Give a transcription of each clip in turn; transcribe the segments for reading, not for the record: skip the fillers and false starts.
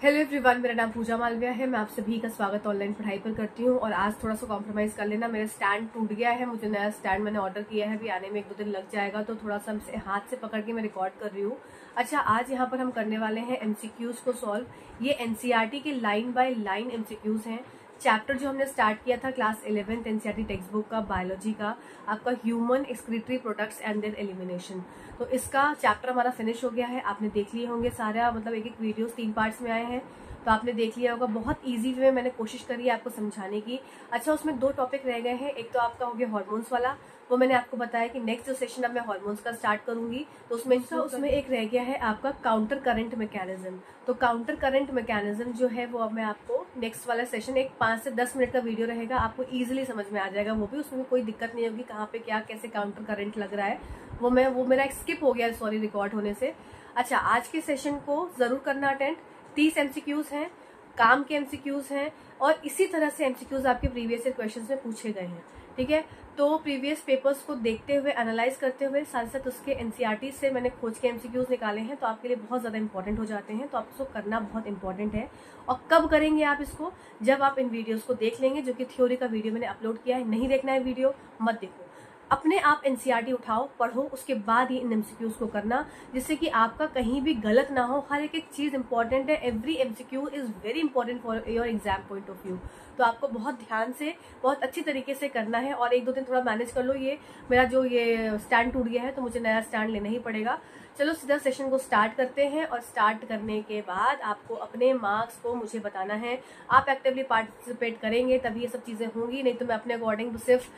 Hello everyone, मेरा नाम पूजा मालविया है। मैं आप सभी का स्वागत ऑनलाइन पढ़ाई पर करती हूँ। और आज थोड़ा सा कॉम्प्रोमाइज कर लेना, मेरा स्टैंड टूट गया है। मुझे नया स्टैंड मैंने ऑर्डर किया है, अभी आने में 1-2 दिन लग जाएगा, तो थोड़ा सा हाथ से पकड़ के मैं रिकॉर्ड कर रही हूँ। अच्छा, आज यहाँ पर हम करने वाले हैं एमसीक्यूज को सॉल्व। ये एनसीईआरटी के लाइन बाय लाइन एमसीक्यूज हैं। चैप्टर जो हमने स्टार्ट किया था class 11th NCERT text book का, बायोलॉजी का, आपका human excretory products and there elimination. तो इसका चैप्टर हमारा फिनिश हो गया है। आपने देख लिए होंगे सारा, मतलब एक एक वीडियोस 3 पार्ट्स में आए हैं, तो आपने देख लिया होगा। बहुत इजी वे में मैंने कोशिश करी है आपको समझाने की। अच्छा, उसमें 2 टॉपिक रह गए हैं। एक तो आपका हो गया हार्मोन्स वाला, वो मैंने आपको बताया कि नेक्स्ट जो सेशन अब मैं हार्मोन्स का स्टार्ट करूंगी, तो उसमें एक रह गया है आपका काउंटर करंट मैकेनिज्म। तो काउंटर करंट मैकेनिज्म जो है वो अब मैं आपको नेक्स्ट वाला सेशन, एक 5 से 10 मिनट का वीडियो रहेगा, आपको इजीली समझ में आ जाएगा। वो भी उसमें कोई दिक्कत नहीं होगी, कहाँ पे क्या कैसे काउंटर करंट लग रहा है। वो मेरा स्किप हो गया, सॉरी, रिकॉर्ड होने से। अच्छा, आज के सेशन को जरूर करना अटेंड। 30 एमसीक्यूज हैं, काम के एमसीक्यूज हैं, और इसी तरह से एमसीक्यूज आपके प्रीवियस ईयर क्वेश्चंस में पूछे गए हैं। ठीक है, तो प्रीवियस पेपर्स को देखते हुए, एनालाइज करते हुए, साथ साथ उसके एनसीईआरटी से मैंने खोज के एमसीक्यूज निकाले हैं, तो आपके लिए बहुत ज्यादा इंपॉर्टेंट हो जाते हैं। तो आपको करना बहुत इंपॉर्टेंट है। और कब करेंगे आप इसको? जब आप इन वीडियोस को देख लेंगे, जो कि थ्योरी का वीडियो मैंने अपलोड किया है। नहीं देखना है वीडियो, मत देखो, अपने आप एनसीईआरटी उठाओ, पढ़ो, उसके बाद ही इन एमसीक्यूज को करना, जिससे कि आपका कहीं भी गलत ना हो। हर एक चीज इंपॉर्टेंट है। Every MCQ is very important for your exam point of view. तो आपको बहुत ध्यान से, बहुत अच्छी तरीके से करना है। और 1-2 दिन थोड़ा मैनेज कर लो। ये मेरा जो ये स्टैंड टूट गया है, तो मुझे नया स्टैंड लेना ही पड़ेगा। चलो सीधा सेशन को स्टार्ट करते हैं। और स्टार्ट करने के बाद आपको अपने मार्क्स को मुझे बताना है। आप एक्टिवली पार्टिसिपेट करेंगे तभी ये सब चीजें होंगी, नहीं तो मैं अपने अकॉर्डिंग सिर्फ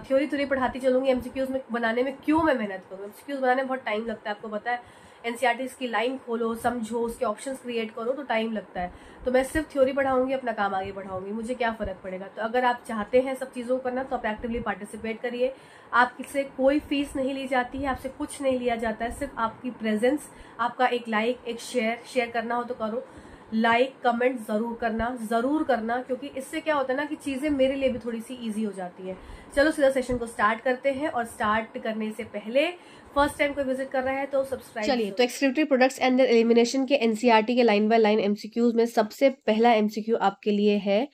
थ्योरी पढ़ाती चलूंगी। एमसीक्यूज में बनाने में क्यों मैं मेहनत करूँ? एमसीक्यूज बनाने में बहुत टाइम लगता है, आपको पता है। एनसीईआरटी की लाइन खोलो, समझो, उसके ऑप्शंस क्रिएट करो, तो टाइम लगता है। तो मैं सिर्फ थ्योरी पढ़ाऊंगी, अपना काम आगे बढ़ाऊंगी, मुझे क्या फर्क पड़ेगा। तो अगर आप चाहते हैं सब चीजों को करना, तो आप एक्टिवली पार्टिसिपेट करिए। आपसे कोई फीस नहीं ली जाती है, आपसे कुछ नहीं लिया जाता है, सिर्फ आपकी प्रेजेंस, आपका एक लाइक, एक शेयर करना हो तो करो। लाइक कमेंट जरूर करना, क्योंकि इससे क्या होता है ना कि चीजें मेरे लिए भी थोड़ी सी इजी हो जाती है। चलो सीधा सेशन को स्टार्ट करते हैं। और स्टार्ट करने से पहले फर्स्ट टाइम कोई विजिट कर रहा है तो सब्सक्राइब। चलिए, तो excretory products and there elimination के एनसीईआरटी के लाइन बाय लाइन एमसीक्यूज में सबसे पहला एमसीक्यू आपके लिए है।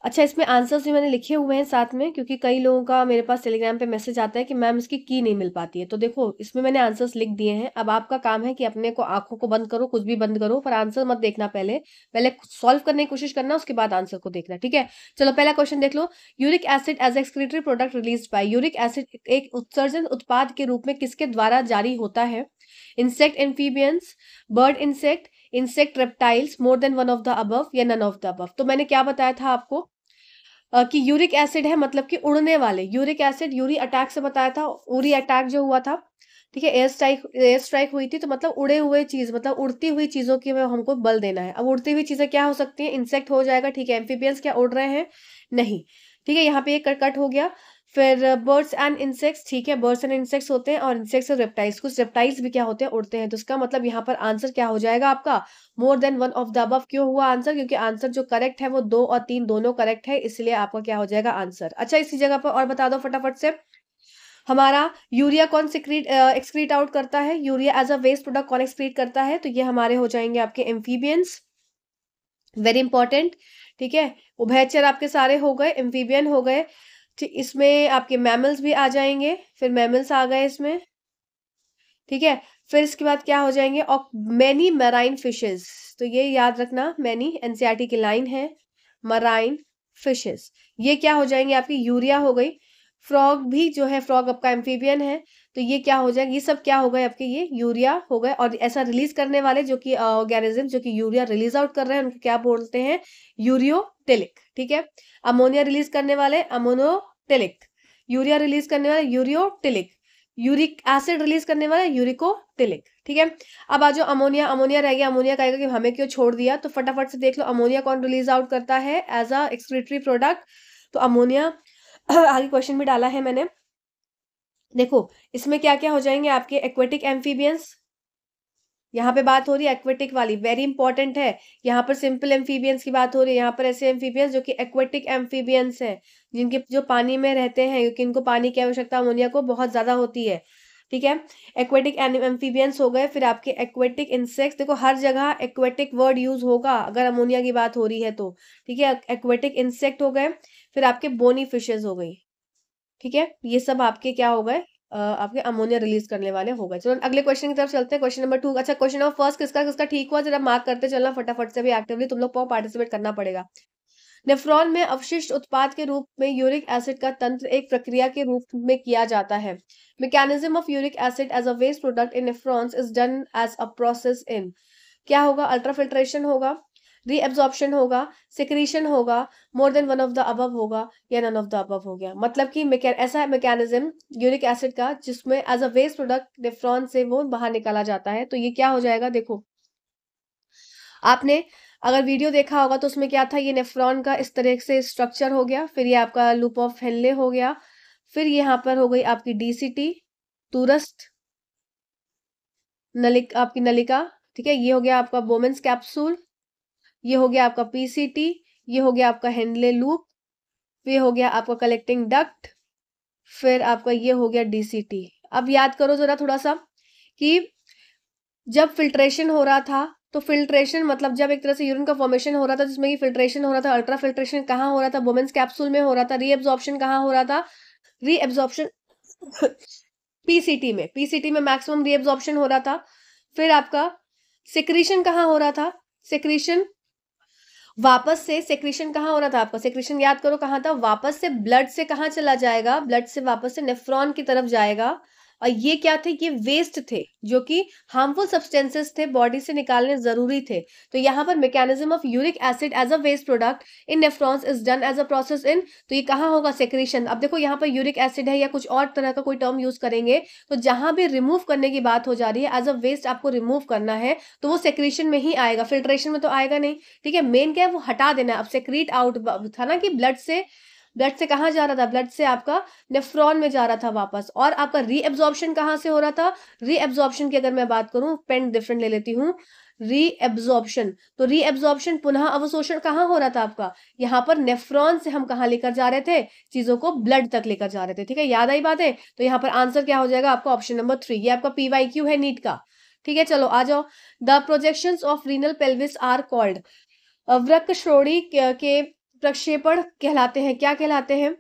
अच्छा, इसमें आंसर्स भी मैंने लिखे हुए हैं साथ में, क्योंकि कई लोगों का मेरे पास टेलीग्राम पे मैसेज आता है कि मैम इसकी की नहीं मिल पाती है। तो देखो, इसमें मैंने आंसर्स लिख दिए हैं। अब आपका काम है कि अपने को आंखों को बंद करो, कुछ भी बंद करो, पर आंसर मत देखना। पहले पहले सॉल्व करने की कोशिश करना, उसके बाद आंसर को देखना। ठीक है, चलो पहला क्वेश्चन देख लो। Uric acid as excretory product release by. Uric acid एक उत्सर्जन उत्पाद के रूप में किसके द्वारा जारी होता है? Insect, amphibians, bird insect, insect reptiles, more than one of the above, या नन ऑफ द अबव। तो मैंने क्या बताया था आपको कि यूरिक एसिड है, मतलब कि उड़ने वाले। यूरिक एसिड यूरी अटैक से बताया था। उरी अटैक जो हुआ था, ठीक है, एयर स्ट्राइक हुई थी, तो मतलब उड़े हुए चीज, मतलब उड़ती हुई चीजों की में हमको बल देना है। अब उड़ती हुई चीजें क्या हो सकती हैं? इंसेक्ट हो जाएगा, ठीक है। एम्फीबियंस क्या उड़ रहे हैं? नहीं, ठीक है, यहाँ पे एक कट हो गया। फिर बर्ड्स एंड इंसेक्ट्स, ठीक है, बर्ड्स एंड इंसेक्ट्स होते हैं, और इंसेक्ट्स और रेप्टाइल्स, कुछ रेप्टाइल्स भी क्या होते हैं? उड़ते हैं। तो इसका मतलब यहाँ पर आंसर क्या हो जाएगा आपका? मोर than one of the above. क्यों हुआ आंसर? क्योंकि आंसर जो करेक्ट है वो 2 और 3 दोनों करेक्ट है, इसलिए आपका क्या हो जाएगा? आंसर। अच्छा, इसी जगह पर और बता दो फटाफट से, हमारा यूरिया कौन एक्सक्रीट आउट करता है? Urea as a waste product कौन एक्सक्रीट करता है? तो ये हमारे हो जाएंगे आपके एम्फीबियंस, वेरी इंपॉर्टेंट। ठीक है, उभयचर आपके सारे हो गए, एम्फीबियन हो गए। ठीक, इसमें आपके मैमल्स भी आ जाएंगे, फिर मैमल्स आ गए इसमें, ठीक है। फिर इसके बाद क्या हो जाएंगे? और मैनी मैराइन फिशेस। तो ये याद रखना, मैनी एनसीईआरटी की लाइन है, मराइन फिशेस, ये क्या हो जाएंगे? आपकी यूरिया हो गई। फ्रॉग भी जो है, फ्रॉग आपका एम्फीबियन है, तो ये क्या हो जाएंगे? ये सब क्या हो गए आपके? ये यूरिया हो गए। और ऐसा रिलीज करने वाले जो कि ऑर्गेनिज्म जो कि यूरिया रिलीज आउट कर रहे हैं, उनको क्या बोलते हैं? यूरियोटेलिक। ठीक है, अमोनिया रिलीज करने वाले अमोनोटेलिक, यूरिया रिलीज करने वाले यूरियोटिलिक, यूरिक एसिड रिलीज करने वाला यूरिकोटिलिक। ठीक है, अब आ जाओ अमोनिया। अमोनिया रह गया, अमोनिया कहेगा कि हमें क्यों छोड़ दिया, तो फटाफट से देख लो अमोनिया कौन रिलीज आउट करता है एज अ एक्सक्रीटरी प्रोडक्ट। तो अमोनिया आगे क्वेश्चन भी डाला है मैंने। देखो, इसमें क्या क्या हो जाएंगे आपके? एक्वेटिक एम्फीबियंस, यहाँ पे बात हो रही है एक्वेटिक वाली, वेरी इंपॉर्टेंट है। यहाँ पर सिंपल एम्फीबियंस की बात हो रही है, यहाँ पर ऐसे एम्फीबियंस जो कि एक्वेटिक एम्फीबियंस हैं, जिनके जो पानी में रहते हैं, क्योंकि इनको पानी की आवश्यकता अमोनिया को बहुत ज्यादा होती है। ठीक है। एक्वेटिक एम्फीबियंस हो गए, फिर आपके एक्वेटिक इंसेक्ट्स, देखो हर जगह एक्वेटिक वर्ड यूज होगा अगर अमोनिया की बात हो रही है तो, ठीक है। एक्वेटिक इंसेक्ट हो गए, फिर आपके बोनी फिशेज हो गई, ठीक है। ये सब आपके क्या हो गए, आपके अमोनिया रिलीज करने वाले हो गए। चलो अगले क्वेश्चन की तरफ चलते हैं, क्वेश्चन नंबर 2। अच्छा, क्वेश्चन नंबर फर्स्ट किसका किसका ठीक हुआ जरा मार्क करते चलना फटाफट से, भी एक्टिवली तुम लोग को पार्टिसिपेट करना पड़ेगा। नेफ्रॉन में अवशिष्ट उत्पाद के रूप में यूरिक एसिड का तंत्र एक प्रक्रिया के रूप में किया जाता है। Mechanism of uric acid as a waste product in nephrons is done as a process in, क्या होगा, अल्ट्राफिल्ट्रेशन होगा, रीअब्जॉर्प्शन होगा, सिक्रीशन होगा, more than one of the above होगा, या नन ऑफ द अबव हो गया। मतलब कि ऐसा है मैकेनिज्म यूरिक एसिड का जिसमें as a waste product nephron से वो बाहर निकाला जाता है। तो ये क्या हो जाएगा, देखो आपने अगर वीडियो देखा होगा तो उसमें क्या था, ये नेफ्रॉन का इस तरह से स्ट्रक्चर हो गया, फिर ये आपका लूप ऑफ हेनले हो गया, फिर यहाँ पर हो गई आपकी डीसीटी, दूरस्थ आपकी नलिका, ठीक है। ये हो गया आपका बोमेंस कैप्सूल, ये हो गया आपका पीसीटी, ये हो गया आपका हेनले लूप, ये हो गया आपका कलेक्टिंग डक्ट, फिर आपका ये हो गया डीसीटी। अब याद करो जरा थोड़ा सा कि जब फिल्ट्रेशन हो रहा था, तो फिल्ट्रेशन मतलब जब एक तरह से यूरिन का फॉर्मेशन हो रहा था जिसमें कि फिल्ट्रेशन हो रहा था, अल्ट्रा फिल्ट्रेशन कहाँ हो रहा था, वुमेन्स कैप्सूल में हो रहा था। रीएब्जॉर्प्शन कहाँ हो रहा था, रीएब्जॉर्प्शन पीसीटी में, पीसीटी में मैक्सिमम रीएब्जॉर्प्शन हो रहा था। फिर आपका सिक्रीशन कहाँ हो रहा था, सिक्रीशन वापस से सेक्रेशन कहाँ हो रहा था आपका, सेक्रेशन याद करो कहाँ था, वापस से ब्लड से कहाँ चला जाएगा, ब्लड से वापस से नेफ्रॉन की तरफ जाएगा। और ये क्या थे, ये वेस्ट थे जो कि हार्मफुल सब्सटेंसेस थे, बॉडी से निकालने जरूरी थे। तो यहाँ पर mechanism of uric acid as a waste product in nephrons is done as a process in, तो ये कहाँ होगा, सेक्रेशन। अब देखो यहाँ पर यूरिक एसिड है या कुछ और तरह का कोई टर्म यूज करेंगे, तो जहां भी रिमूव करने की बात हो जा रही है, एज अ वेस्ट आपको रिमूव करना है, तो वो सेक्रेशन में ही आएगा, फिल्ट्रेशन में तो आएगा नहीं, ठीक है। मेन क्या है, वो हटा देना है। अब सेक्रीट आउट था ना कि ब्लड से कहाँ जा रहा था, ब्लड से आपका नेफ्रॉन में जा रहा था वापस। और आपका रीएब्जॉर्प्शन कहाँ से हो रहा था, रीएब्जॉर्प्शन की अगर मैं बात करूं, पेन डिफरेंट ले लेती हूँ, रीएब्जॉर्प्शन, तो रीएब्जॉर्प्शन पुनः अवशोषण कहाँ हो रहा था आपका, यहाँ पर नेफ्रॉन से हम कहाँ लेकर जा रहे थे, चीजों को ब्लड तक लेकर जा रहे थे, ठीक है। याद आई बात है, तो यहाँ पर आंसर क्या हो जाएगा आपका, ऑप्शन नंबर 3। ये आपका पीवाईक्यू है नीट का, ठीक है। चलो आ जाओ, the projections of renal pelvis are called, वृक्क श्रोणी के प्रक्षेपण कहलाते हैं, क्या कहलाते हैं,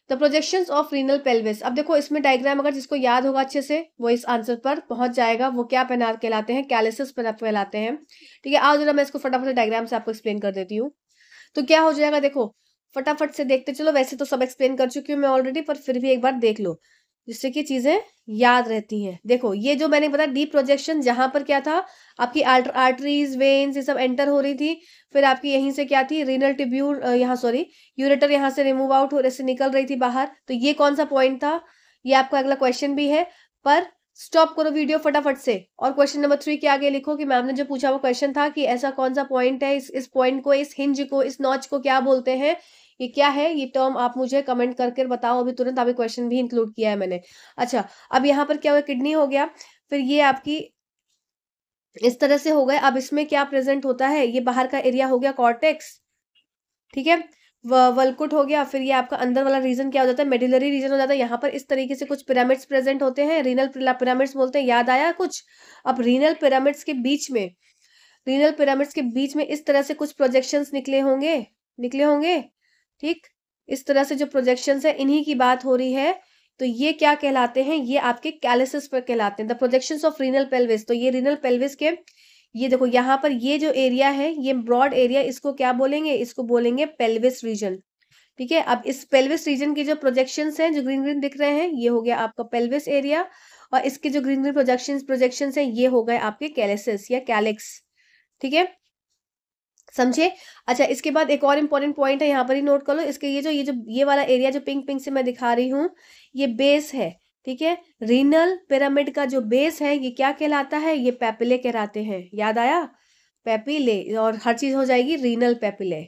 the projections of renal pelvis. अब देखो इसमें डायग्राम अगर जिसको याद होगा अच्छे से वो इस आंसर पर पहुंच जाएगा, वो क्या पहना कहलाते हैं, कैलिसिस कहलाते हैं, ठीक है। आज जरा मैं इसको फटाफट से डायग्राम से आपको एक्सप्लेन कर देती हूँ। तो क्या हो जाएगा, देखो फटाफट से देखते चलो, वैसे तो सब एक्सप्लेन कर चुकी हूँ मैं ऑलरेडी, पर फिर भी एक बार देख लो जिससे कि चीजें याद रहती हैं। देखो ये जो मैंने बताया डीप प्रोजेक्शन, जहां पर क्या था, आपकी आर्टरीज वेन्स ये सब एंटर हो रही थी, फिर आपकी यहीं से क्या थी, रीनल ट्यूब्यूल, यहाँ सॉरी यूरेटर यहाँ से रिमूव आउट हो रहे से निकल रही थी बाहर। तो ये कौन सा पॉइंट था, ये आपका अगला क्वेश्चन भी है, पर स्टॉप करो वीडियो फटाफट से, और क्वेश्चन नंबर 3 के आगे लिखो कि मैम ने जो पूछा वो क्वेश्चन था कि ऐसा कौन सा पॉइंट है, इस पॉइंट को, इस हिंज को, इस नॉच को क्या बोलते हैं, ये क्या है, ये टर्म आप मुझे कमेंट करके बताओ अभी तुरंत, अभी क्वेश्चन भी इंक्लूड किया है मैंने। अच्छा, अब यहाँ पर क्या हुआ, किडनी हो गया, फिर ये आपकी इस तरह से हो गए। अब इसमें क्या प्रेजेंट होता है, ये बाहर का एरिया हो गया कॉर्टेक्स, ठीक है, वल्कुट हो गया, फिर ये आपका अंदर वाला रीजन क्या हो जाता है, मेडुलरी रीजन हो जाता है। यहाँ पर इस तरीके से कुछ पिरामिड्स प्रेजेंट होते हैं, रीनल पिरामिड्स बोलते हैं, याद आया कुछ। अब रीनल पिरामिड्स के बीच में, रीनल पिरामिड्स के बीच में इस तरह से कुछ प्रोजेक्शंस निकले होंगे, ठीक। इस तरह से जो प्रोजेक्शंस है इन्हीं की बात हो रही है। तो ये क्या कहलाते हैं, ये आपके कैलिसिस पर कहलाते हैं, the projections of renal pelvis. तो ये रीनल पेल्विस के, ये देखो यहाँ पर ये जो एरिया है, ये ब्रॉड एरिया, इसको क्या बोलेंगे, इसको बोलेंगे पेल्विस रीजन, ठीक है। अब इस पेल्विस रीजन की जो प्रोजेक्शंस हैं, जो ग्रीन ग्रीन दिख रहे हैं, ये हो गया आपका पेल्विस एरिया, और इसके जो ग्रीन ग्रीन प्रोजेक्शंस हैं, ये हो गए आपके कैलिसिस या कैलिक्स, ठीक है, समझे। अच्छा, इसके बाद एक और इंपॉर्टेंट पॉइंट है, यहाँ पर ही नोट कर लो, इसके ये वाला एरिया जो पिंक पिंक से मैं दिखा रही हूँ, ये बेस है, ठीक है। रीनल पिरामिड का जो बेस है ये क्या कहलाता है, ये पेपिले कहलाते हैं, याद आया, पेपिले, और हर चीज हो जाएगी रीनल पेपिले।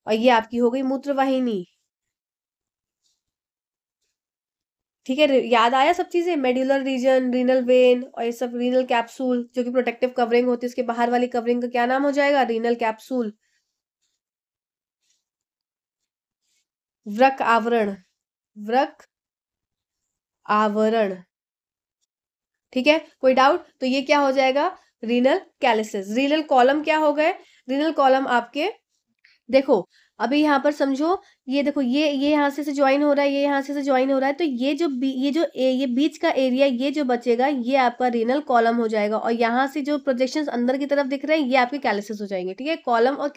और ये आपकी हो गई मूत्रवाहिनी, ठीक है। याद आया सब चीजें, मेड्यूलर रीजन, रीनल वेन, और ये सब रीनल कैप्सूल जो कि प्रोटेक्टिव कवरिंग होती है, इसके बाहर वाली कवरिंग का क्या नाम हो जाएगा, रीनल कैप्सूल, वृक आवरण, वृक आवरण, ठीक है, कोई डाउट? तो ये क्या हो जाएगा, रीनल कैलिसेस। रीनल कॉलम क्या हो गए, रीनल कॉलम आपके, देखो अभी यहाँ पर समझो, ये देखो ये यहाँ से ज्वाइन हो रहा है, ये यहाँ से ज्वाइन हो रहा है, तो ये जो ये बीच का एरिया, ये जो बचेगा ये आपका रीनल कॉलम हो जाएगा, और यहाँ से जो प्रोजेक्शंस अंदर की तरफ दिख रहे हैं ये आपके कैलिसेस हो जाएंगे। ठीक है, कॉलम और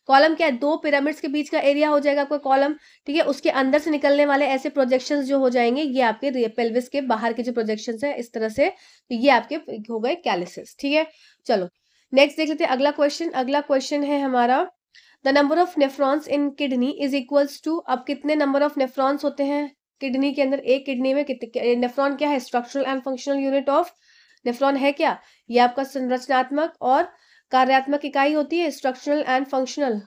कॉलम क्या है, दो पिरामिड्स के बीच का एरिया हो जाएगा आपका कॉलम। ठीक है, उसके अंदर से निकलने वाले ऐसे प्रोजेक्शंस जो हो जाएंगे ये आपके पेल्विस के बाहर के जो प्रोजेक्शंस है इस तरह से, तो ये आपके हो गए कैलिसेस। ठीक है, चलो नेक्स्ट देख लेते हैं अगला क्वेश्चन। अगला क्वेश्चन है हमारा, the number of nephrons in kidney is equals to, अब कितने नंबर ऑफ नेफ्रॉन्स होते हैं किडनी के अंदर, एक किडनी में कितने नेफ्रॉन क्या है, structural and functional unit of nephron है क्या, ये आपका संरचनात्मक और कार्यात्मक इकाई होती है, structural and functional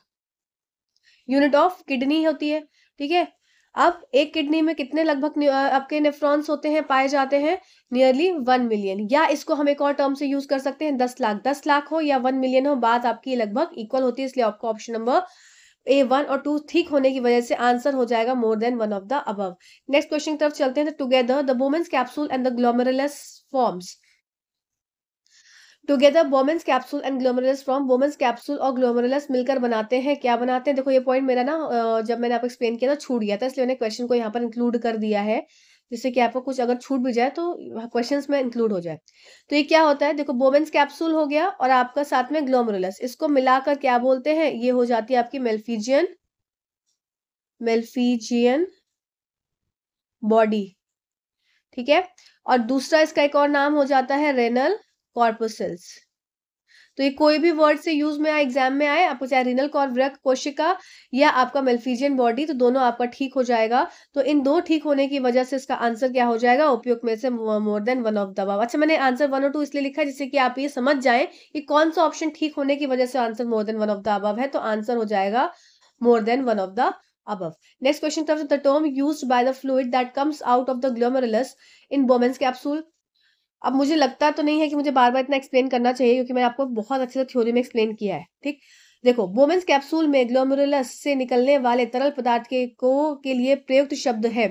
unit of kidney होती है। ठीक है, अब एक किडनी में कितने लगभग आपके नेफ्रॉन्स होते हैं, पाए जाते हैं, नियरली 1 मिलियन, या इसको हम एक और टर्म से यूज कर सकते हैं 10 लाख। 10 लाख हो या 1 मिलियन हो, बात आपकी लगभग इक्वल होती है, इसलिए आपको ऑप्शन नंबर A1 और 2 ठीक होने की वजह से आंसर हो जाएगा मोर than one of the above. Next question की तरफ चलते हैं। Together the बोमेंस capsule and the glomerulus forms, together बोमेंस capsule and glomerulus from, बोमेंस capsule और ग्लोमेरुलस मिलकर बनाते हैं, क्या बनाते हैं, देखो ये पॉइंट मेरा ना जब मैंने आपको एक्सप्लेन किया था छूट गया था, इसलिए मैंने क्वेश्चन को यहाँ पर इंक्लूड कर दिया है, जिससे कि आपको कुछ अगर छूट भी जाए तो क्वेश्चंस में इंक्लूड हो जाए। तो ये क्या होता है, देखो बोमेंस कैप्सूल हो गया और आपका साथ में ग्लोमेरुलस, इसको मिलाकर क्या बोलते हैं, ये हो जाती है आपकी मेल्फिजियन बॉडी। ठीक है, और दूसरा इसका एक और नाम हो जाता है रेनल कॉर्पसेल्स। तो ये कोई भी वर्ड से यूज में आए, एग्जाम में आए, आपको चाहे रीनल कॉर्वरक कोशिका या आपका मेल्फिजियन बॉडी, तो दोनों आपका ठीक हो जाएगा। तो इन दो ठीक होने की वजह से इसका आंसर क्या हो जाएगा, उपयुक्त में से मोर than one of the above. अच्छा, मैंने आंसर 1 और 2 इसलिए लिखा है जिससे कि आप ये समझ जाएं कि कौन सा ऑप्शन ठीक होने की वजह से answer more than one of the above है, तो आंसर हो जाएगा मोर than one of the above. Next question comes, the term used by the fluid that comes out of the glomerulus in Bowman's capsule. अब मुझे लगता तो नहीं है कि मुझे बार बार इतना एक्सप्लेन करना चाहिए, क्योंकि मैंने आपको बहुत अच्छे से थ्योरी में एक्सप्लेन किया है। ठीक, देखो बोमेंस कैप्सूल में ग्लोमेरुलस से निकलने वाले तरल पदार्थ के लिए प्रयुक्त शब्द है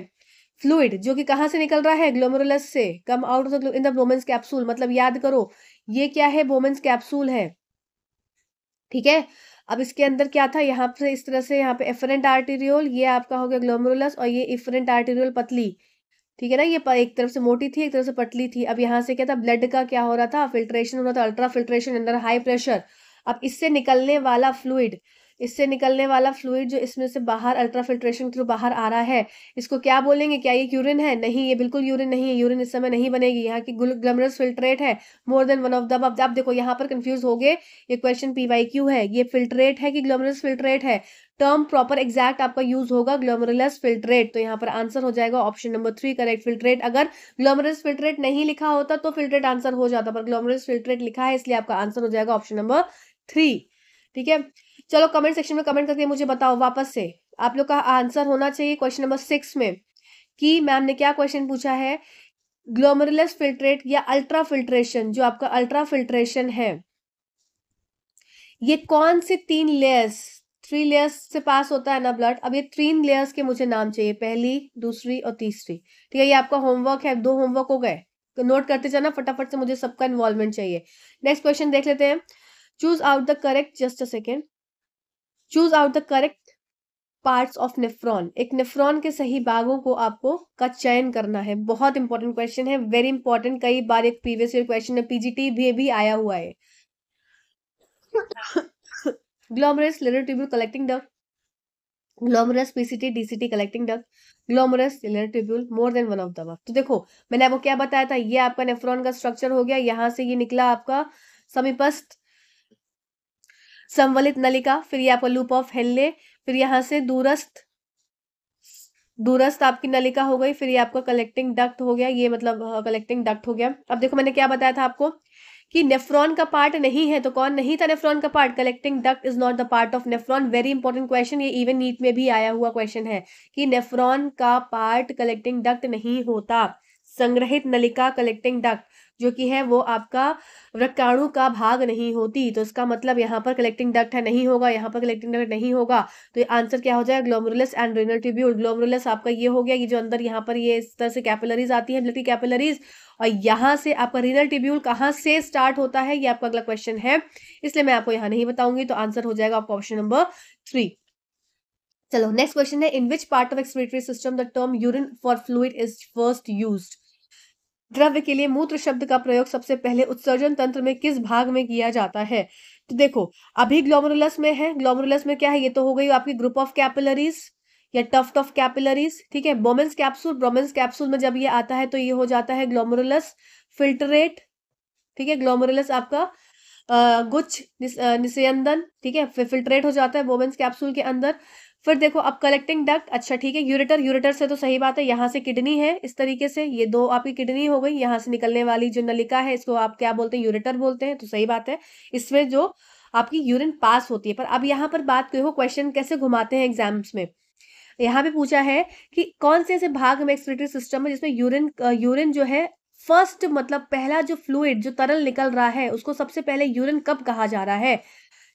फ्लूइड, जो कि कहां से निकल रहा है, ग्लोमेरुलस से, come out of in the बोमेंस capsule. मतलब याद करो ये क्या है, बोमेंस कैप्सूल है। ठीक है, अब इसके अंदर क्या था, यहाँ पे इस तरह से, यहाँ पे एफरेंट आर्टेरियोल, ये आपका हो गया ग्लोमेरुलस, और ये इफरेंट आर्टेरियोल पतली। ठीक है ना, ये एक तरफ से मोटी थी, एक तरफ से पतली थी। अब यहाँ से क्या था, ब्लड का क्या हो रहा था, फिल्ट्रेशन हो रहा था, ultra filtration under high pressure. अब इससे निकलने वाला फ्लूइड, जो इसमें से बाहर अल्ट्रा फिल्ट्रेशन के थ्रू बाहर आ रहा है, इसको क्या बोलेंगे, क्या ये यूरिन है, नहीं, ये बिल्कुल यूरिन नहीं है, यूरिन इस समय नहीं बनेगी, यहाँ की ग्लोमेरुलस फिल्ट्रेट है, मोर than one of the above. आप देखो यहाँ पर कंफ्यूज हो गए, ये क्वेश्चन PYQ है, ये फिल्ट्रेट है कि ग्लोमेरुलस फिल्ट्रेट है, टर्म प्रॉपर एग्जैक्ट आपका यूज होगा ग्लोमेरुलस फिल्ट्रेट, तो यहाँ पर आंसर हो जाएगा ऑप्शन नंबर 3 करेक्ट, फिल्ट्रेट। अगर ग्लोमेरुलस फिल्ट्रेट नहीं लिखा होता तो फिल्ट्रेट आंसर हो जाता, पर ग्लोमेरुलस फिल्ट्रेट लिखा है इसलिए आपका आंसर हो जाएगा ऑप्शन नंबर 3। ठीक है, चलो कमेंट सेक्शन में कमेंट करके मुझे बताओ वापस से, आप लोग का आंसर होना चाहिए क्वेश्चन नंबर 6 में कि मैम ने क्या क्वेश्चन पूछा है, ग्लोमेरुलस फिल्ट्रेट या अल्ट्रा फिल्ट्रेशन, जो आपका अल्ट्रा फिल्ट्रेशन है ये कौन से 3 लेयर्स से पास होता है ना ब्लड। अब ये 3 लेयर्स के मुझे नाम चाहिए, पहली, दूसरी और तीसरी। ठीक है, ये आपका होमवर्क है, 2 होमवर्क हो गए, तो नोट करते जाना फटाफट से, मुझे सबका इन्वॉल्वमेंट चाहिए। नेक्स्ट क्वेश्चन देख लेते हैं, choose out the correct, just a second, choose out the correct parts of nephron. एक नेफ्रॉन के सही भागों को आपको का चयन करना है, बहुत इंपॉर्टेंट क्वेश्चन है, वेरी इंपॉर्टेंट, कई बार एक प्रीवियस ईयर क्वेश्चन है, PGT भी आया हुआ है। Glomerulus linear tubule collecting duct, glomerulus PCT DCT collecting duct, glomerulus linear tubule, more than one of the above. तो देखो मैंने आपको क्या बताया था, ये आपका नेफ्रॉन का स्ट्रक्चर हो गया, यहां से ये निकला आपका समीपस्थ संवलित नलिका, फिर ये आपका लूप ऑफ हेनले, फिर यहां से दूरस्थ आपकी नलिका हो गई, फिर ये आपका कलेक्टिंग डक्ट हो गया, ये मतलब कलेक्टिंग डक्ट हो गया। अब देखो मैंने क्या बताया था आपको कि नेफ्रॉन का पार्ट नहीं है, तो कौन नहीं था नेफ्रॉन का part, collecting duct is not the part of nephron. Very important question, ये इवन नीट में भी आया हुआ क्वेश्चन है कि नेफ्रॉन का पार्ट कलेक्टिंग डक्ट नहीं होता। संग्रहित नलिका कलेक्टिंग डक्ट जो कि है वो आपका व्रकाणु का भाग नहीं होती, तो इसका मतलब यहाँ पर कलेक्टिंग डक्ट है, नहीं होगा, यहाँ पर कलेक्टिंग डक्ट नहीं होगा, तो ये आंसर क्या हो जाएगा, glomerulus and renal tubule. Glomerulus आपका ये हो गया, ये जो अंदर यहाँ पर ये इस तरह से कैपिलरीज आती है, ब्लड की कैपिलरीज, और यहाँ से आपका रीनल ट्यूब्यूल कहाँ से स्टार्ट होता है, ये आपका अगला क्वेश्चन है, इसलिए मैं आपको यहाँ नहीं बताऊंगी, तो आंसर हो जाएगा आपका ऑप्शन नंबर 3। चलो नेक्स्ट क्वेश्चन है, in which part of excretory system the term urine for fluid is first used. द्रव्य के लिए मूत्र शब्द का प्रयोग सबसे पहले उत्सर्जन तंत्र में किस भाग में किया जाता है। तो देखो अभी ग्लोमेरुलस में है, ग्लोमेरुलस में क्या है, ये तो हो गई आपकी ग्रुप ऑफ कैपिलरीज या टफ्ट ऑफ कैपिलरीज, ठीक है। बोमेंस कैप्सूल, ब्रोमेंस कैप्सूल में जब ये आता है तो ये हो जाता है ग्लोमेरुलस फिल्ट्रेट, ठीक है। ग्लोमेरुलस आपका गुच्छ निस्यंदन, ठीक है, फिल्ट्रेट हो जाता है बोमेंस कैप्सूल के अंदर। फिर देखो अब कलेक्टिंग डक्ट, अच्छा ठीक है, यूरेटर, यूरेटर से तो सही बात है, यहाँ से किडनी है, इस तरीके से ये दो आपकी किडनी हो गई, यहाँ से निकलने वाली जो नलिका है इसको आप क्या बोलते हैं, यूरेटर बोलते हैं, तो सही बात है, इसमें जो आपकी यूरिन पास होती है। पर अब यहाँ पर बात देखो क्वेश्चन कैसे घुमाते हैं एग्जाम्स में, यहाँ पे पूछा है कि कौन से ऐसे भाग में एक्सक्रीटरी सिस्टम है जिसमें यूरिन जो है फर्स्ट, मतलब पहला जो फ्लूइड जो तरल निकल रहा है उसको सबसे पहले यूरिन कब कहा जा रहा है,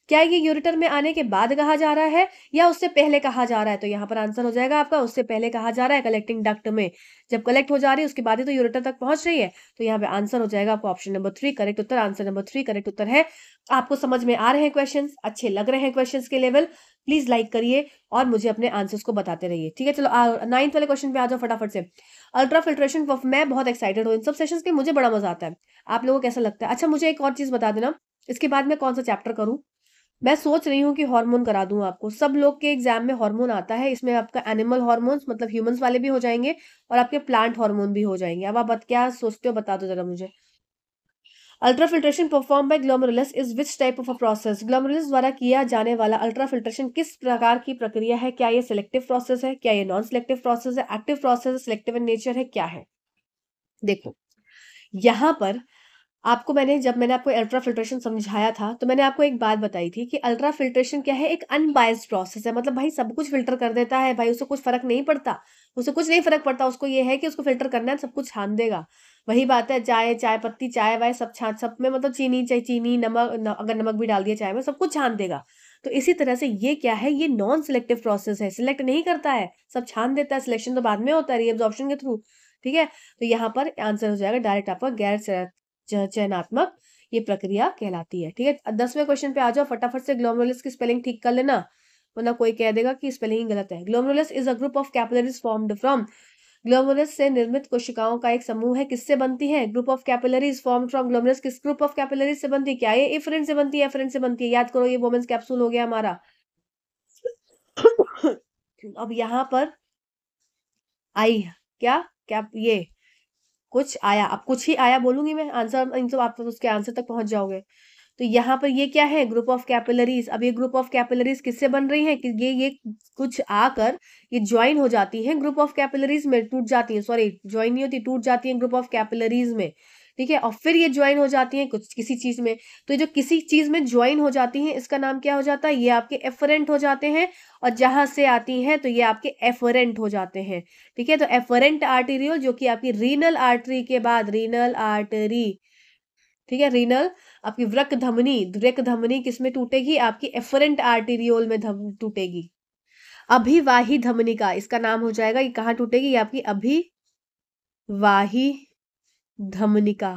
क्या ये यूरेटर में आने के बाद कहा जा रहा है या उससे पहले कहा जा रहा है। तो यहाँ पर आंसर हो जाएगा आपका उससे पहले कहा जा रहा है, कलेक्टिंग डक्ट में जब कलेक्ट हो जा रही है उसके बाद ही तो यूरेटर तक पहुंच रही है, तो यहाँ पे आंसर हो जाएगा आपको ऑप्शन नंबर 3 करेक्ट उत्तर। आंसर नंबर 3 करेक्ट उत्तर है। आपको समझ में आ रहे हैं क्वेश्चन, अच्छे लग रहे हैं क्वेश्चन के लेवल, प्लीज लाइक करिए और मुझे अपने आंसर्स को बताते रहिए, ठीक है। चलो 9th वाले क्वेश्चन पे आ जाओ फटाफट से। अल्ट्रा फिल्ट्रेशन, मैं बहुत एक्साइटेड हूँ इन सब सेशंस के, मुझे बड़ा मजा आता है, आप लोगों को कैसा लगता है। अच्छा मुझे एक और चीज बता देना, इसके बाद मैं कौन सा चैप्टर करूँ, मैं सोच रही हूँ कि हार्मोन करा दूं आपको, सब लोग के एग्जाम में हार्मोन आता है, इसमें आपका एनिमल हार्मोन्स मतलब ह्यूमंस वाले भी हो जाएंगे और आपके प्लांट हार्मोन भी हो जाएंगे। अब आप क्या सोचते हो बता दो जरा मुझे। Ultra filtration perform by glomerulus is which type of a process, glomerulus द्वारा किया जाने वाला अल्ट्रा फिल्ट्रेशन किस प्रकार की प्रक्रिया है, क्या ये सिलेक्टिव प्रोसेस है, क्या ये नॉन सिलेक्टिव प्रोसेस है, एक्टिव प्रोसेस है, सिलेक्टिव इन नेचर है, क्या है। देखो यहाँ पर आपको जब मैंने आपको अल्ट्रा फिल्ट्रेशन समझाया था तो मैंने आपको एक बात बताई थी कि अल्ट्रा फिल्ट्रेशन क्या है, एक अनबायस्ड प्रोसेस है, मतलब भाई सब कुछ फिल्टर कर देता है भाई, उसको कुछ फर्क नहीं पड़ता, उसको कुछ नहीं फर्क पड़ता, उसको ये है कि उसको फिल्टर करना है, सब कुछ छान देगा। वही बात है चाय, चाय पत्ती, चाय वाय सब छान, सब में मतलब चीनी, चाहे चीनी, नमक अगर नमक भी डाल दिया चाय में सब कुछ छान देगा। तो इसी तरह से ये क्या है, ये नॉन सिलेक्टिव प्रोसेस है, सिलेक्ट नहीं करता है, सब छान देता है, सिलेक्शन तो बाद में होता है रीअब्जॉर्प्शन के थ्रू, ठीक है। तो यहाँ पर आंसर हो जाएगा डायरेक्ट आपका गैर चयनात्मक ये प्रक्रिया कहलाती है, ठीक है। 10वें क्वेश्चन पे आ जाओ फटाफट से, ग्लोमेरुलस की स्पेलिंग ठीक कर लेना वरना कोई कह देगा कि स्पेलिंग गलत है। Glomerulus is a group of capillaries formed from, glomerulus से निर्मित कोशिकाओं का एक समूह है, किससे बनती है, group of capillaries formed from glomerulus, किस ग्रुप ऑफ कैपिलरीज से बनती है, क्या ये एफरेंट से बनती है, एफरेंट से बनती है, याद करो ये वोमेंस कैप्सूल हो गया हमारा। अब यहाँ पर आई क्या क्या ये कुछ आया, अब कुछ ही आया बोलूंगी मैं, आंसर इन सब आप उसके आंसर तक पहुंच जाओगे। तो यहाँ पर ये क्या है, ग्रुप ऑफ कैपिलरीज। अब ये ग्रुप ऑफ कैपिलरीज किससे बन रही है कि ये कुछ आकर ये ज्वाइन हो जाती है ग्रुप ऑफ कैपिलरीज में, टूट जाती है, सॉरी ज्वाइन नहीं होती, टूट जाती है ग्रुप ऑफ कैपिलरीज में, ठीक है। और फिर ये ज्वाइन हो जाती है कुछ किसी चीज में, तो जो किसी चीज में ज्वाइन हो जाती है इसका नाम क्या हो जाता है, ये आपके एफरेंट हो जाते हैं, और जहां से आती हैं तो ये आपके एफरेंट हो जाते हैं, ठीक है। तो एफरेंट आर्टेरियोल जो कि आपकी रीनल आर्टरी के बाद, रीनल आर्टरी, ठीक है, रीनल आपकी वृक्क धमनी, वृक्क धमनी किसमें टूटेगी, आपकी एफरेंट आर्टेरियोल में टूटेगी। अभिवाही धमनिका इसका नाम हो जाएगा, ये कहाँ टूटेगी, ये आपकी अभिवाही धमनिका,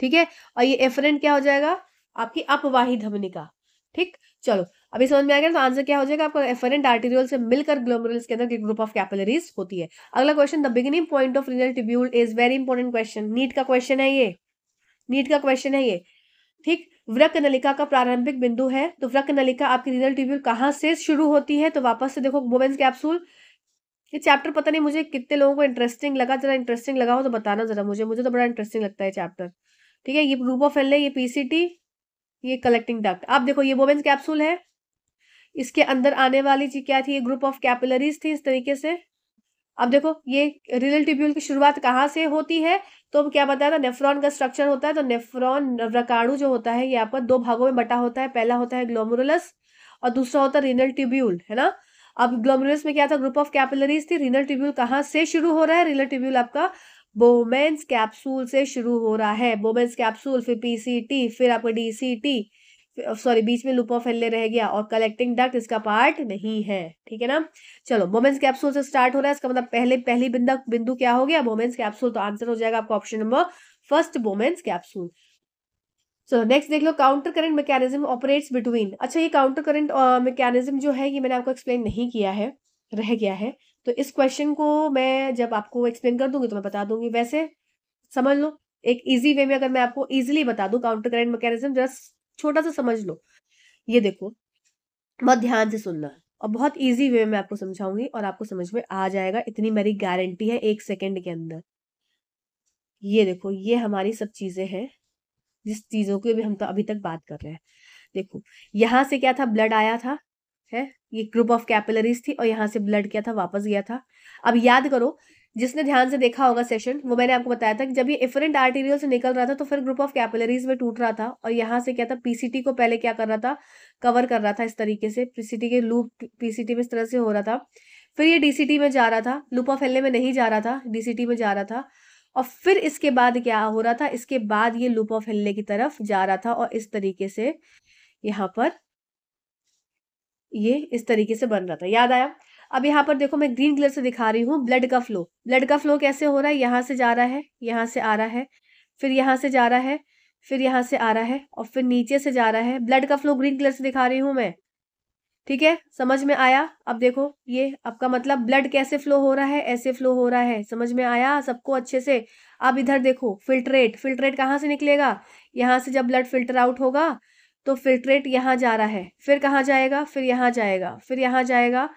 ठीक है। और ये एफरेंट क्या हो जाएगा, आपकी अपवाही धमनिका, ठीक। चलो अभी समझ में आ गया, तो आंसर क्या हो जाएगा आपका, एफरेंट आर्टेरियोल से मिलकर ग्लोमेरुलस के अंदर ग्रुप ऑफ कैपिलरीज होती है। अगला question, the beginning point of renal tubule is very important question, NEET का क्वेश्चन है ये, नीट का क्वेश्चन है ये, ठीक। वृक्क नलिका का प्रारंभिक बिंदु है, तो वृक्क नलिका आपकी रीनल ट्यूब्यूल कहां से शुरू होती है, तो वापस से देखो बोवेंस कैप्सूल। ये चैप्टर पता नहीं मुझे कितने लोगों को इंटरेस्टिंग लगा, जरा इंटरेस्टिंग लगा हो तो बताना जरा मुझे तो बड़ा इंटरेस्टिंग लगता है चैप्टर, ठीक है। ये ग्रुप ऑफ एल है, ये पीसीटी, ये कलेक्टिंग डक्ट। आप देखो ये बोवेंस कैप्सूल है, इसके अंदर आने वाली चीज क्या थी, ये ग्रुप ऑफ कैपिलरीज थी इस तरीके से। अब देखो ये रीनल ट्यूब्यूल की शुरुआत कहाँ से होती है, तो क्या बताया था, नेफ्रॉन का स्ट्रक्चर होता है, तो नेफ्रॉन व्रकाणु जो होता है ये आपका दो भागों में बटा होता है, पहला होता है ग्लोमेरुलस और दूसरा होता है रीनल ट्यूब्यूल, है ना। अब ग्लोमेरुलस में क्या था, ग्रुप ऑफ कैपिलरीज थी, रीनल ट्यूब्यूल कहाँ से शुरू हो रहा है, रीनल ट्यूब्यूल आपका बोमेन्स कैप्सूल से शुरू हो रहा है, बोमेन्स कैप्सूल, फिर पीसीटी, फिर आपका डीसीटी, सॉरी बीच में लूप ऑफ हेनले रह गया, और कलेक्टिंग डक्ट इसका पार्ट नहीं है, ठीक है ना। चलो बोमेन्स कैप्सूल से स्टार्ट हो रहा है, इसका मतलब पहली बिंदु क्या हो गया, बोमेन्स कैप्सूल। तो आंसर हो जाएगा आपका option number first, Bowman's capsule. चलो नेक्स्ट देख लो, counter current mechanism operates between. अच्छा, ये काउंटर करंट मैकेनिज्म जो है ये मैंने आपको एक्सप्लेन नहीं किया है, रह गया है। तो इस क्वेश्चन को मैं जब आपको एक्सप्लेन कर दूंगी तो मैं बता दूंगी। वैसे समझ लो, एक इजी वे में अगर मैं आपको इजीली बता दूं काउंटर करंट मैकेनिज्म, जरा छोटा सा समझ लो। ये देखो, बहुत ध्यान से सुनना, और बहुत इजी वे में आपको समझाऊंगी और आपको समझ में आ जाएगा, इतनी मेरी गारंटी है 1 सेकंड के अंदर। ये देखो, ये हमारी सब चीजें हैं जिस चीजों की भी हम तो अभी तक बात कर रहे हैं। देखो, यहाँ से क्या था, ब्लड आया था, है, ये ग्रुप ऑफ कैपिलरीज थी, और यहाँ से ब्लड क्या था, वापस गया था। अब याद करो, जिसने ध्यान से देखा होगा सेशन, वो मैंने आपको बताया था कि जब ये एफरेंट आर्टेरियल से निकल रहा था तो फिर ग्रुप ऑफ कैपिलरीज में टूट रहा था, और यहाँ से क्या था, पीसीटी को पहले क्या कर रहा था, कवर कर रहा था इस तरीके से, पीसीटी के लूप पीसीटी में इस तरह से हो रहा था। फिर ये डीसीटी में जा रहा था, लूप ऑफ हेनले में नहीं जा रहा था, डीसीटी में जा रहा था, और फिर इसके बाद क्या हो रहा था, इसके बाद ये लूप ऑफ हेनले की तरफ जा रहा था, और इस तरीके से यहाँ पर ये इस तरीके से बन रहा था। याद आया। अब यहाँ पर देखो, मैं ग्रीन कलर से दिखा रही हूँ ब्लड का फ्लो। ब्लड का फ्लो कैसे हो रहा है, यहाँ से जा रहा है, यहाँ से आ रहा है, फिर यहाँ से जा रहा है, फिर यहाँ से आ रहा है, और फिर नीचे से जा रहा है। ब्लड का फ्लो ग्रीन कलर से दिखा रही हूँ मैं, ठीक है, समझ में आया। अब देखो, ये आपका मतलब ब्लड कैसे फ्लो हो रहा है, ऐसे फ्लो हो रहा है, समझ में आया सबको अच्छे से। अब इधर देखो, फिल्ट्रेट, फिल्ट्रेट कहाँ से निकलेगा, यहाँ से जब ब्लड फिल्टर आउट होगा तो फिल्ट्रेट यहाँ जा रहा है, फिर कहाँ जाएगा, फिर यहाँ जाएगा, फिर यहाँ जाएगा,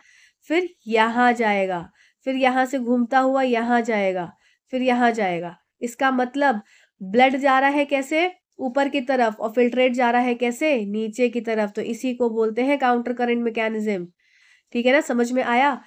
फिर यहाँ जाएगा, फिर यहाँ से घूमता हुआ यहाँ जाएगा, फिर यहाँ जाएगा। इसका मतलब ब्लड जा रहा है कैसे, ऊपर की तरफ, और फिल्ट्रेट जा रहा है कैसे, नीचे की तरफ। तो इसी को बोलते हैं काउंटर करंट मैकेनिज्म, ठीक है ना, समझ में आया।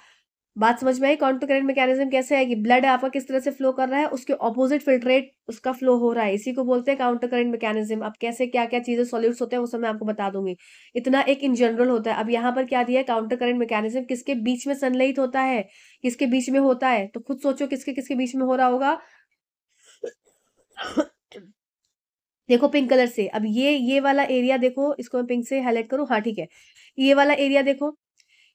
बात समझ में आई, काउंटर करंट मैकेनिज्म कैसे है कि ब्लड आपका किस तरह से फ्लो कर रहा है, उसके ऑपोजिट फिल्ट्रेट उसका फ्लो हो रहा है, इसी को बोलते हैं काउंटर करंट मैकेनिज्म। अब कैसे क्या क्या चीजें सॉल्यूट्स होते हैं वो सब मैं आपको बता दूंगी, इतना एक इन जनरल होता है। अब यहाँ पर क्या दिया है, काउंटर करंट मैकेनिज्म किसके बीच में सनलाइट होता है, किसके बीच में होता है, तो खुद सोचो किसके किसके बीच में हो रहा होगा। देखो पिंक कलर से, अब ये वाला एरिया देखो, इसको मैं पिंक से हाईलाइट करूं, हाँ ठीक है, ये वाला एरिया देखो,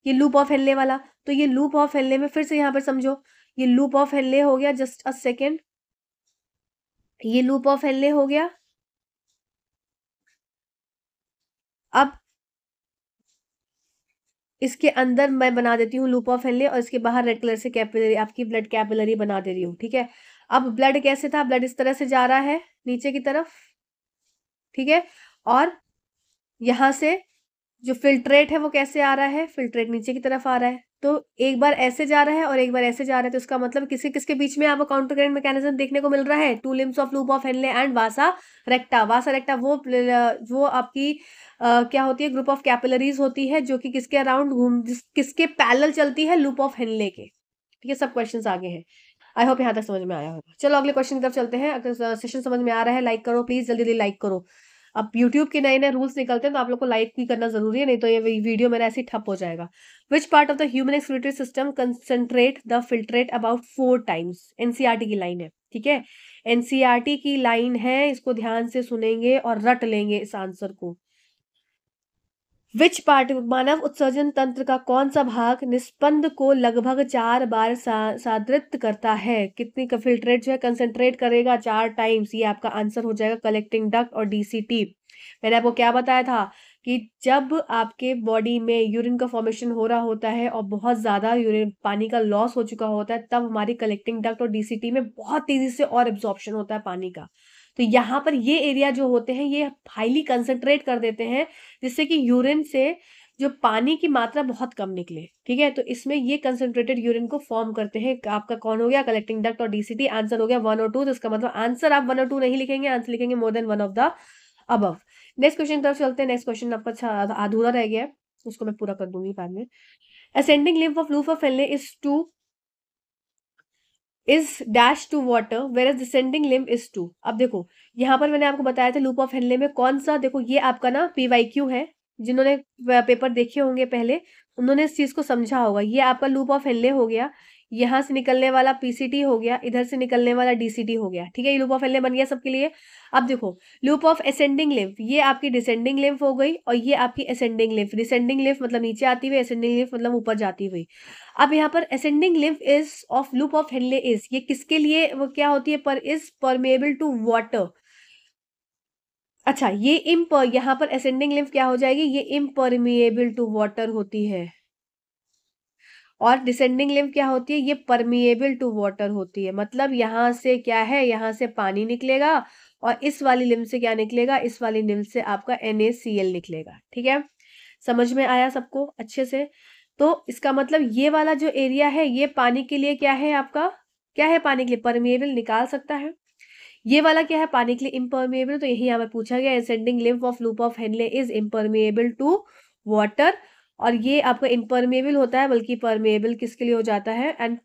ये लूप ऑफ हेनले वाला। तो ये लूप ऑफ हेनले में फिर से यहाँ पर समझो, ये लूप ऑफ हेनले हो गया, जस्ट अ सेकेंड, ये लूप ऑफ हेनले हो गया। अब इसके अंदर मैं बना देती हूँ लूप ऑफ हेनले, और इसके बाहर रेड कलर से कैपिलरी, आपकी ब्लड कैपिलरी बना दे रही हूँ, ठीक है। अब ब्लड कैसे था, ब्लड इस तरह से जा रहा है नीचे की तरफ, ठीक है, और यहां से जो फिल्ट्रेट है वो कैसे आ रहा है, फिल्ट्रेट नीचे की तरफ आ रहा है। तो एक बार ऐसे जा रहा है और एक बार ऐसे जा रहा है, तो इसका मतलब किसके किसके बीच में आपको काउंटर करंट मैकेनिज्म देखने को मिल रहा है, to limbs of loop of Henley and वासा रेक्टा। वासा रेक्टा वो आपकी क्या होती है, ग्रुप ऑफ कैपिलरीज होती है जो कि किसके अराउंड किसके पैरेलल चलती है, लूप ऑफ हेनले के, ठीक है। सब क्वेश्चंस आगे हैं, आई होप यहाँ तक समझ में आया होगा। चलो अगले क्वेश्चन की तरफ चलते हैं। अगर सेशन समझ में आ रहा है, लाइक करो प्लीज, जल्दी जल्दी लाइक करो। अब यूट्यूब के नए नए रूल्स निकलते हैं तो आप लोग को लाइक भी करना जरूरी है, नहीं तो ये वीडियो मेरा ऐसे ही ठप हो जाएगा। विच part of the human excretory system concentrate the filtrate about 4 times, NCERT की लाइन है, ठीक है, एनसीईआरटी की लाइन है, इसको ध्यान से सुनेंगे और रट लेंगे इस आंसर को। विच पार्ट, मानव उत्सर्जन तंत्र का कौन सा भाग निस्पंद को लगभग 4 बार साद्रित करता है, कितनी का फिल्ट्रेट जो है कंसंट्रेट करेगा 4 टाइम्स, ये आपका आंसर हो जाएगा कलेक्टिंग डक्ट और डीसीटी। मैंने आपको क्या बताया था कि जब आपके बॉडी में यूरिन का फॉर्मेशन हो रहा होता है और बहुत ज्यादा यूरिन पानी का लॉस हो चुका होता है, तब हमारी कलेक्टिंग डक्ट और डीसीटी में बहुत तेजी से और एब्जॉर्प्शन होता है पानी का। तो यहाँ पर ये एरिया जो होते हैं ये हाईली कंसंट्रेट कर देते हैं, जिससे कि यूरिन से जो पानी की मात्रा बहुत कम निकले, ठीक है। तो इसमें ये कंसंट्रेटेड यूरिन को फॉर्म करते हैं। आपका कौन हो गया, कलेक्टिंग डक्ट और डीसीटी। आंसर हो गया 1 और 2, तो इसका मतलब आंसर आप 1 और 2 नहीं लिखेंगे, आंसर लिखेंगे more than 1 of the above. Next question की तरफ चलते हैं। नेक्स्ट क्वेश्चन आपका अधूरा रह गया है, उसको मैं पूरा कर दूंगी बाद में। Ascending limb of loop of Henle is dash to water whereas descending limb is to. अब देखो, यहाँ पर मैंने आपको बताया था लूप ऑफ हेनले में कौन सा, देखो ये आपका ना पीवाईक्यू है, जिन्होंने पेपर देखे होंगे पहले उन्होंने इस चीज को समझा होगा। ये आपका लूप ऑफ हेनले हो गया, यहाँ से निकलने वाला पीसीटी हो गया, इधर से निकलने वाला डीसीटी हो गया। ठीक है, ये लूप ऑफ हेनले बन गया सबके लिए। अब देखो लूप ऑफ असेंडिंग लिम्फ, ये आपकी डिसेंडिंग लिम्फ हो गई और ये आपकी असेंडिंग लिम्फ। डिसेंडिंग लिम्फ मतलब नीचे आती हुई, असेंडिंग लिम्फ मतलब ऊपर जाती हुई। अब यहाँ पर ascending lymph is of loop of Henle is, ये किसके लिए वो क्या होती है, पर इज परमेबल टू वाटर। अच्छा, ये यहाँ पर असेंडिंग लिम्फ क्या हो जाएगी, ये इम्परमिएबल टू वाटर होती है। और डिसेंडिंग लिम्फ क्या होती है, ये परमिएबल टू वाटर होती है। मतलब यहाँ से क्या है, यहाँ से पानी निकलेगा और इस वाली लिम्फ से क्या निकलेगा, इस वाली लिम्फ से आपका NaCl निकलेगा। ठीक है, समझ में आया सबको अच्छे से। तो इसका मतलब ये वाला जो एरिया है ये पानी के लिए क्या है आपका, क्या है पानी के लिए, परमिएबल निकाल सकता है। ये वाला क्या है, पानी के लिए इम्परमिएबल। तो यही यहाँ पे पूछा गया, ascending limb of loop of Henle is impermeable to water. और ये आपका इम्परमिएबल होता है, बल्कि परमिएबल किसके लिए हो जाता है, and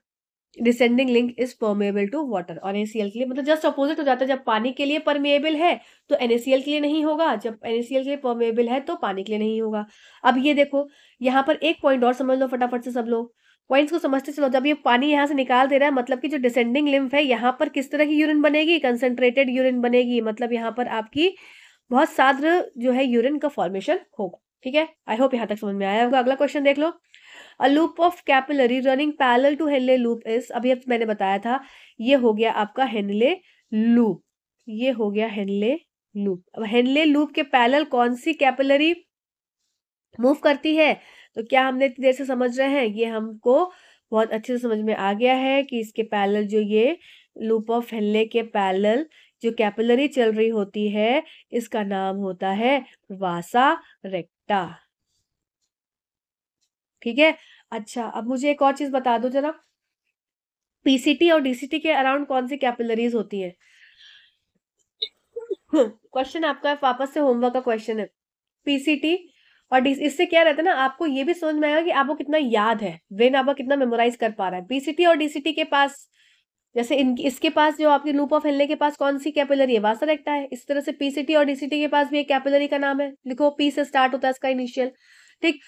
descending limb is permeable to water. और NaCl के लिए मतलब जस्ट अपोजिट हो जाता है, जब पानी के लिए परमेबल है तो NaCl के लिए नहीं होगा, जब NaCl के लिए परमेबल है तो पानी के लिए नहीं होगा। अब ये देखो यहाँ पर एक पॉइंट और समझ लो फटाफट से सब लोग, पॉइंट्स को समझते चलो। जब ये पानी यहाँ से निकाल दे रहा है मतलब कि जो डिसेंडिंग लिम्फ है यहाँ पर किस तरह की यूरिन बनेगी, कंसंट्रेटेड यूरिन बनेगी। मतलब यहाँ पर आपकी बहुत साद्र जो है यूरिन का फॉर्मेशन होगा। ठीक है, आई होप यहाँ तक समझ में आया होगा। अगला क्वेश्चन देख लो। A loop of capillary running parallel to Henle loop is, अभी अब मैंने बताया था ये हो गया आपका हेनले लूप, ये हो गया हेनले लूप। अब हेनले लूप के पैरेलल कौन सी कैपिलरी मूव करती है, तो क्या हमने इतनी देर से समझ रहे हैं, ये हमको बहुत अच्छे से समझ में आ गया है कि इसके पैरेलल जो ये लूप ऑफ हेनले के पैरेलल जो कैपिलरी चल रही होती है इसका नाम होता है वासा रेक्टा। ठीक है, अच्छा अब मुझे एक और चीज बता दो जरा, पीसीटी और डीसीटी के अराउंड कौन सी कैपिलरीज होती है। क्वेश्चन आपका वापस से होमवर्क का क्वेश्चन है। पीसीटी और डी, इससे क्या रहता है ना, आपको ये भी समझ में आएगा कि आपको कितना याद है, ब्रेन आपका कितना मेमोराइज कर पा रहा है। पीसीटी और डीसीटी के पास, जैसे इसके पास जो आपके लूप ऑफ हेनले के पास कौन सी कैपिलरी है, वासा रेक्टा है। इस तरह से पीसीटी और डीसीटी के पास भी एक कैपिलरी का नाम है, लिखो पी से स्टार्ट होता है इसका इनिशियल। ठीक,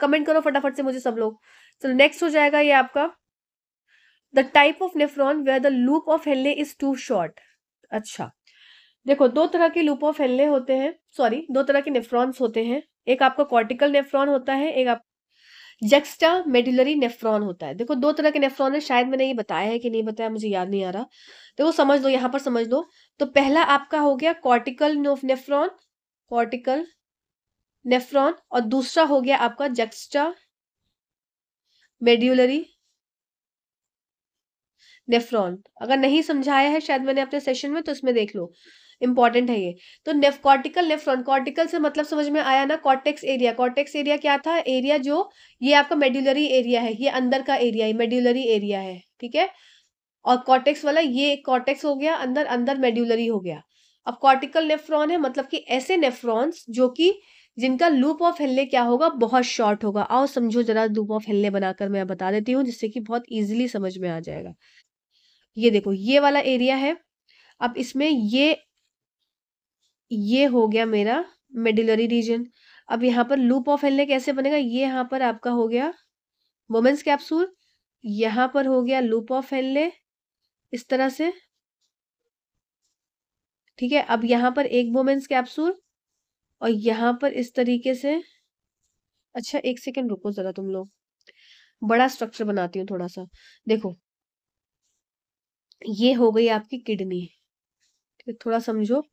कमेंट करो फटाफट से मुझे सब लोग। चलो नेक्स्ट हो जाएगा ये आपका the type of nephron where the loop of Henle is too short. अच्छा देखो, दो तरह के लूप ऑफ हेनले होते हैं, सॉरी दो तरह के नेफ्रॉन्स होते हैं। एक आपका कॉर्टिकल नेफ्रॉन होता है, एक आप जक्स्टा मेडुलरी नेफ्रॉन होता है। देखो दो तरह के नेफ्रॉन है, शायद मैंने ये बताया है कि नहीं बताया मुझे याद नहीं आ रहा। देखो समझ लो, यहाँ पर समझ लो। तो पहला आपका हो गया कॉर्टिकल नेफ्रॉन, कॉर्टिकल नेफ्रॉन, और दूसरा हो गया आपका जक्स्टा मेड्यूलरी नेफ्रॉन। अगर नहीं समझाया है शायद मैंने अपने सेशन में, तो इसमें देख लो, इंपॉर्टेंट है ये। तो कॉर्टिकल नेफ्रॉन, कॉर्टिकल से मतलब समझ में आया ना, कॉर्टेक्स एरिया। कॉर्टेक्स एरिया क्या था, एरिया जो ये आपका मेड्यूलरी एरिया है, ये अंदर का एरिया है, मेड्यूलरी एरिया है। ठीक है, और कॉर्टेक्स वाला ये कॉर्टेक्स हो गया अंदर, अंदर मेड्यूलरी हो गया। अब कॉर्टिकल नेफ्रॉन है मतलब कि ऐसे नेफ्रॉन्स जो कि जिनका लूप ऑफ हेनले क्या होगा, बहुत शॉर्ट होगा। आओ समझो जरा, लूप ऑफ हेनले बनाकर मैं बता देती हूँ जिससे कि बहुत इजीली समझ में आ जाएगा। ये देखो ये वाला एरिया है, अब इसमें ये हो गया मेरा मेडुलरी रीजन। अब यहाँ पर लूप ऑफ हेनले कैसे बनेगा, ये यहाँ पर आपका हो गया मोमेंट्स कैप्सूल, यहाँ पर हो गया लूप ऑफ हेनले इस तरह से। ठीक है, अब यहाँ पर एक मोमेंट्स कैप्सूल और यहाँ पर इस तरीके से। अच्छा एक सेकेंड रुको जरा तुम लोग, बड़ा स्ट्रक्चर बनाती हूँ थोड़ा सा। देखो ये हो गई आपकी किडनी, थोड़ा समझो।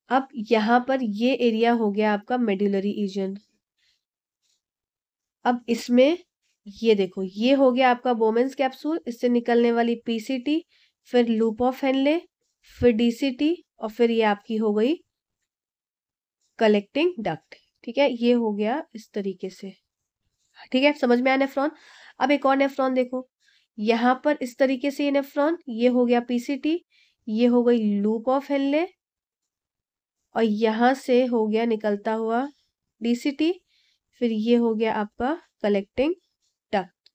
अब यहाँ पर ये एरिया हो गया आपका मेडुलरी रीजन। अब इसमें ये देखो ये हो गया आपका बोमेंस कैप्सूल, इससे निकलने वाली पीसीटी, फिर लूप ऑफ हेनले, फिर डीसीटी, और फिर ये आपकी हो गई कलेक्टिंग डक्ट। ठीक है, ये हो गया इस तरीके से। ठीक है, समझ में आया नेफ्रॉन। अब एक और नेफ्रॉन देखो, यहाँ पर इस तरीके से ये नेफ्रॉन, ये हो गया पीसीटी, ये हो गई लूप ऑफ हेनले, और यहाँ से हो गया निकलता हुआ डीसीटी, फिर ये हो गया आपका कलेक्टिंग डक्ट।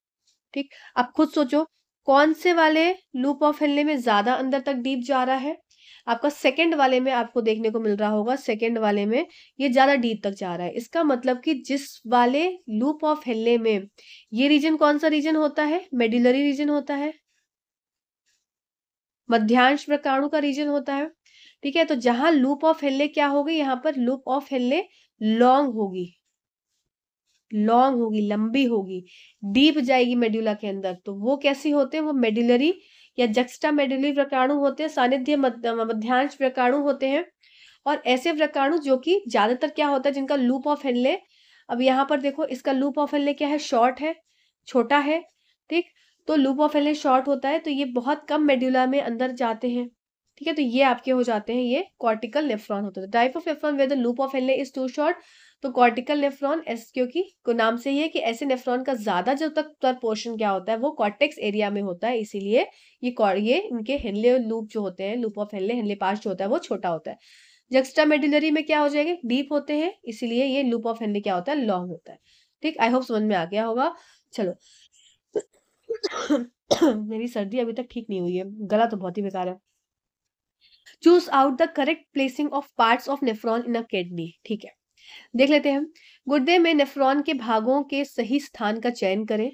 ठीक, अब खुद सोचो कौन से वाले लूप ऑफ हेनले में ज्यादा अंदर तक डीप जा रहा है। आपका सेकंड वाले में आपको देखने को मिल रहा होगा, सेकंड वाले में ये ज्यादा डीप तक जा रहा है। इसका मतलब कि जिस वाले लूप ऑफ हेनले में ये रीजन कौन सा रीजन होता है, मेडुलरी रीजन होता है, मध्यांश व्रकाणु का रीजन होता है। ठीक है, तो जहां लूप ऑफ हेनले क्या होगी, यहाँ पर लूप ऑफ हेनले लॉन्ग होगी, लॉन्ग होगी, लंबी होगी, डीप जाएगी मेडुला के अंदर। तो वो कैसी होते हैं, वो मेडुलरी या जक्स्टा मेडुलरी व्रकाणु होते हैं, सानिध्य मध्यांश व्रकाणु होते हैं। और ऐसे व्रकाणु जो कि ज्यादातर क्या होता है, जिनका लूप ऑफ हेनले, अब यहाँ पर देखो इसका लूप ऑफ हेनले क्या है, शॉर्ट है, छोटा है। ठीक, तो लूप ऑफ हेनले शॉर्ट होता है, तो ये बहुत कम मेडुला में अंदर जाते हैं। ठीक है, तो ये आपके हो जाते हैं, ये कॉर्टिकल नेफ्रॉन होते हैं। Type of nephron where the loop of Henle is too short, तो कॉर्टिकल नेफ्रॉन क्योंकि नाम से ही है कि ऐसे नेफ्रॉन का ज्यादा जो तक पोर्शन क्या होता है वो कॉर्टेक्स एरिया में होता है, इसीलिए ये इनके हेनले लूप जो होते हैं, लूप ऑफ हेनले, हेनले पास जो होता है वो छोटा होता है। जक्स्टा मेडुलरी में क्या हो जाएगा, डीप होते हैं, इसीलिए ये लूप ऑफ हेनले क्या होता है, लॉन्ग होता है। ठीक, आई होप समझ में आ गया होगा। चलो मेरी सर्दी अभी तक ठीक नहीं हुई है, गला तो बहुत ही बेकार है। Choose out the correct placing of parts of nephron in a kidney. ठीक है, देख लेते हैं। गुर्दे में नेफ्रॉन के भागों के सही स्थान का चयन करें।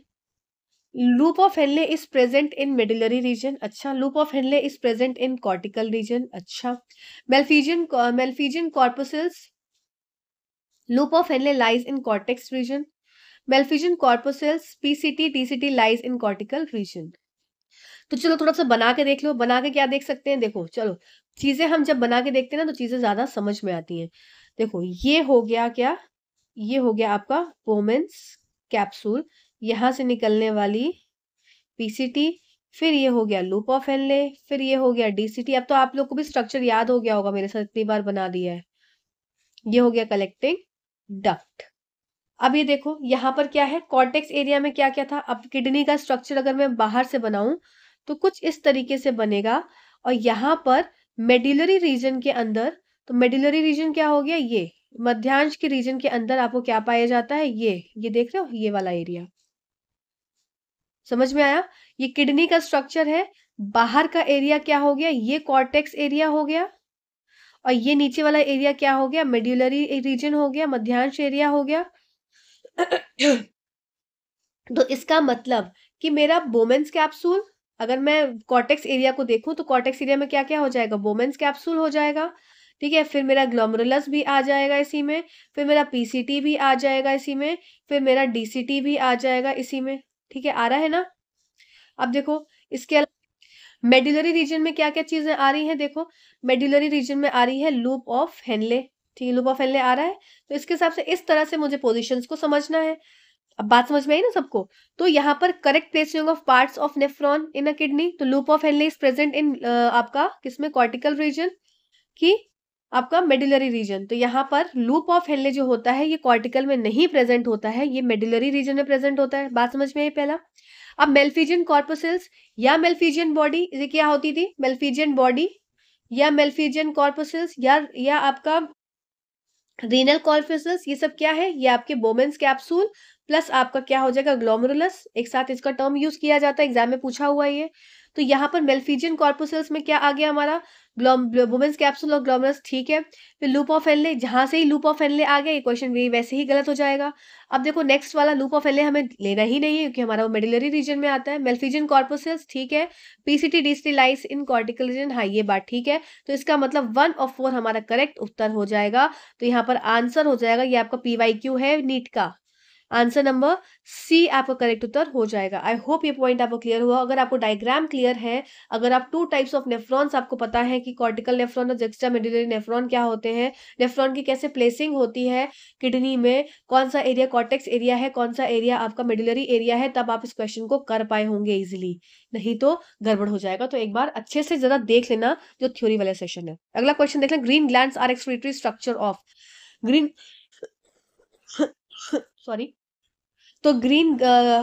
Loop of Henle is present in medullary region, अच्छा। Loop of Henle is present in cortical region, अच्छा। Malpighian corpuscles, loop of Henle lies in cortex region. Malpighian corpuscles, PCT DCT lies in cortical region. तो चलो थोड़ा सा बना के देख लो, बना के क्या देख सकते हैं, देखो चलो, चीजें हम जब बना के देखते हैं ना तो चीजें ज्यादा समझ में आती हैं। देखो ये हो गया क्या, ये हो गया आपका बोमेंस कैप्सूल, यहां से निकलने वाली पीसीटी, फिर ये हो गया लूप ऑफ हेनले, फिर ये हो गया डीसीटी। अब तो आप लोग को भी स्ट्रक्चर याद हो गया होगा, मेरे साथ इतनी बार बना दिया है। ये हो गया कलेक्टिंग डक्ट। अब ये देखो यहाँ पर क्या है, कॉर्टेक्स एरिया में क्या क्या था। अब किडनी का स्ट्रक्चर अगर मैं बाहर से बनाऊं तो कुछ इस तरीके से बनेगा, और यहाँ पर मेडुलरी रीजन के अंदर, तो मेडुलरी रीजन क्या हो गया, ये मध्यांश के रीजन के अंदर आपको क्या पाया जाता है, ये देख रहे हो, ये वाला एरिया। समझ में आया, ये किडनी का स्ट्रक्चर है, बाहर का एरिया क्या हो गया, ये कॉर्टेक्स एरिया हो गया, और ये नीचे वाला एरिया क्या हो गया, मेडुलरी रीजन हो गया, मध्यांश एरिया हो गया। तो इसका मतलब कि मेरा बोमेंस कैप्सूल, अगर मैं कॉर्टेक्स एरिया को देखूं तो कॉर्टेक्स एरिया में क्या क्या हो जाएगा, बोमेंस कैप्सूल हो जाएगा। ठीक है, फिर मेरा ग्लोमेरुलस भी आ जाएगा इसी में, फिर मेरा पीसीटी भी आ जाएगा इसी में, फिर मेरा डीसीटी भी आ जाएगा इसी में। ठीक है, आ रहा है ना। अब देखो इसके अलावा मेडुलरी रीजन में क्या क्या चीजें आ रही हैं, देखो मेडुलरी रीजन में आ रही है लूप ऑफ हेनले। ठीक है, लूप ऑफ हेनले आ रहा है, तो इसके हिसाब से इस तरह से मुझे पोजीशंस को समझना है। अब बात समझ में आई ना सबको। तो यहाँ पर correct placing of parts of nephron in a kidney, तो loop of Henle is present in आपका किसमें, कॉर्टिकल रीजन की आपका मेडुलरी रीजन। तो यहाँ पर लूप ऑफ हेनले जो होता है ये कॉर्टिकल में नहीं प्रेजेंट होता है, ये मेडुलरी रीजन में प्रेजेंट होता है। बात समझ में आई पहला। अब मेल्फिजियन कॉर्पसल्स या मेल्फिजियन बॉडी, ये क्या होती थी, मेल्फिजियन बॉडी या मेल्फिजियन कॉर्पसल्स या आपका रीनल कॉर्पसल्स, ये सब क्या है, ये आपके बोमेंस कैप्सूल प्लस आपका क्या हो जाएगा, ग्लोमेरुलस। एक साथ इसका टर्म यूज किया जाता है, एग्जाम में पूछा हुआ है ये। तो यहाँ पर मेल्फिजियन कॉर्पसल्स में क्या आ गया हमारा, बोमेंस कैप्सूल और ग्लोमेरुलस। ठीक है, फिर लूप ऑफ हेनले, जहां से ही लूप ऑफ हेनले आ गया ये क्वेश्चन भी वैसे ही गलत हो जाएगा। अब देखो नेक्स्ट वाला लूप ऑफ हेनले हमें लेना ही नहीं है, क्योंकि हमारा वो मेडुलरी रीजन में आता है। मेल्फिजियन कॉर्पसल्स, ठीक है, पीसीटी डीसीटी लाइस इन कॉर्टिकल रीजन, हाँ ये बात ठीक है। तो इसका मतलब 1 of 4 हमारा करेक्ट उत्तर हो जाएगा। तो यहाँ पर आंसर हो जाएगा, ये आपका पीवाईक्यू है नीट का, आंसर नंबर सी आपका करेक्ट उत्तर हो जाएगा। आई होप ये पॉइंट आपको क्लियर हुआ। अगर आपको डायग्राम क्लियर है, अगर आप 2 टाइप्स ऑफ नेफ्रॉन्स आपको पता है कि कॉर्टिकल नेफ्रॉन और जक्स्टा मेडुलरी नेफ्रॉन क्या होते हैं, नेफ्रॉन की कैसे प्लेसिंग होती है किडनी में, कौन सा एरिया कॉर्टेक्स एरिया है, कौन सा एरिया आपका मेडुलरी एरिया है, तब आप इस क्वेश्चन को कर पाए होंगे इजिली, नहीं तो गड़बड़ हो जाएगा। तो एक बार अच्छे से जरा देख लेना जो थ्योरी वाला सेशन है। अगला क्वेश्चन देख लें, green glands are excretory structure of green sorry, तो ग्रीन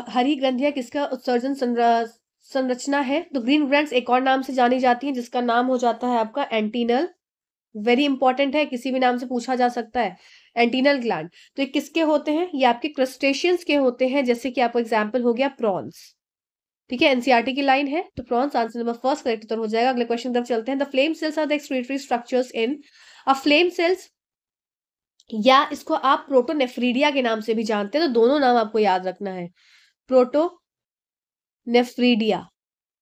हरी ग्रंथियां किसका उत्सर्जन संरचना है, तो ग्रीन ग्लैंड्स एक और नाम से जानी जाती हैं जिसका नाम हो जाता है आपका एंटीनल। वेरी इंपॉर्टेंट है, किसी भी नाम से पूछा जा सकता है, एंटीनल ग्लैंड। तो ये किसके होते हैं, ये आपके क्रस्टेशियंस के होते हैं, जैसे कि आपको एग्जांपल हो गया प्रॉन्स। ठीक है, एनसीईआरटी की लाइन है, तो प्रॉन्स आंसर नंबर फर्स्ट करेक्ट उत्तर हो जाएगा। अगले क्वेश्चन तरफ चलते हैं। The flame cells are the excretory structures in a flame cells, या इसको आप प्रोटोनेफ्रीडिया के नाम से भी जानते हैं, तो दोनों नाम आपको याद रखना है, प्रोटोनेफ्रीडिया।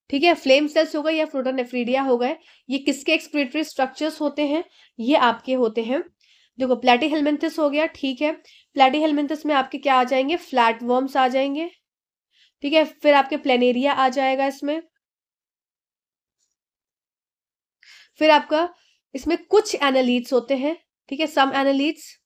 ठीक है, फ्लेम सेल्स हो गए या प्रोटोनेफ्रीडिया हो गए, ये किसके एक्सक्रीटरी स्ट्रक्चर्स होते हैं? ये आपके होते हैं, देखो प्लेटीहेलमिन्थस हो गया, ठीक है, प्लेटीहेलमिन्थस में आपके क्या आ जाएंगे? फ्लैट वर्म्स आ जाएंगे। ठीक है, फिर आपके प्लेनेरिया आ जाएगा इसमें, फिर आपका इसमें कुछ एनालीड्स होते हैं। ठीक है, सम एनालीड्स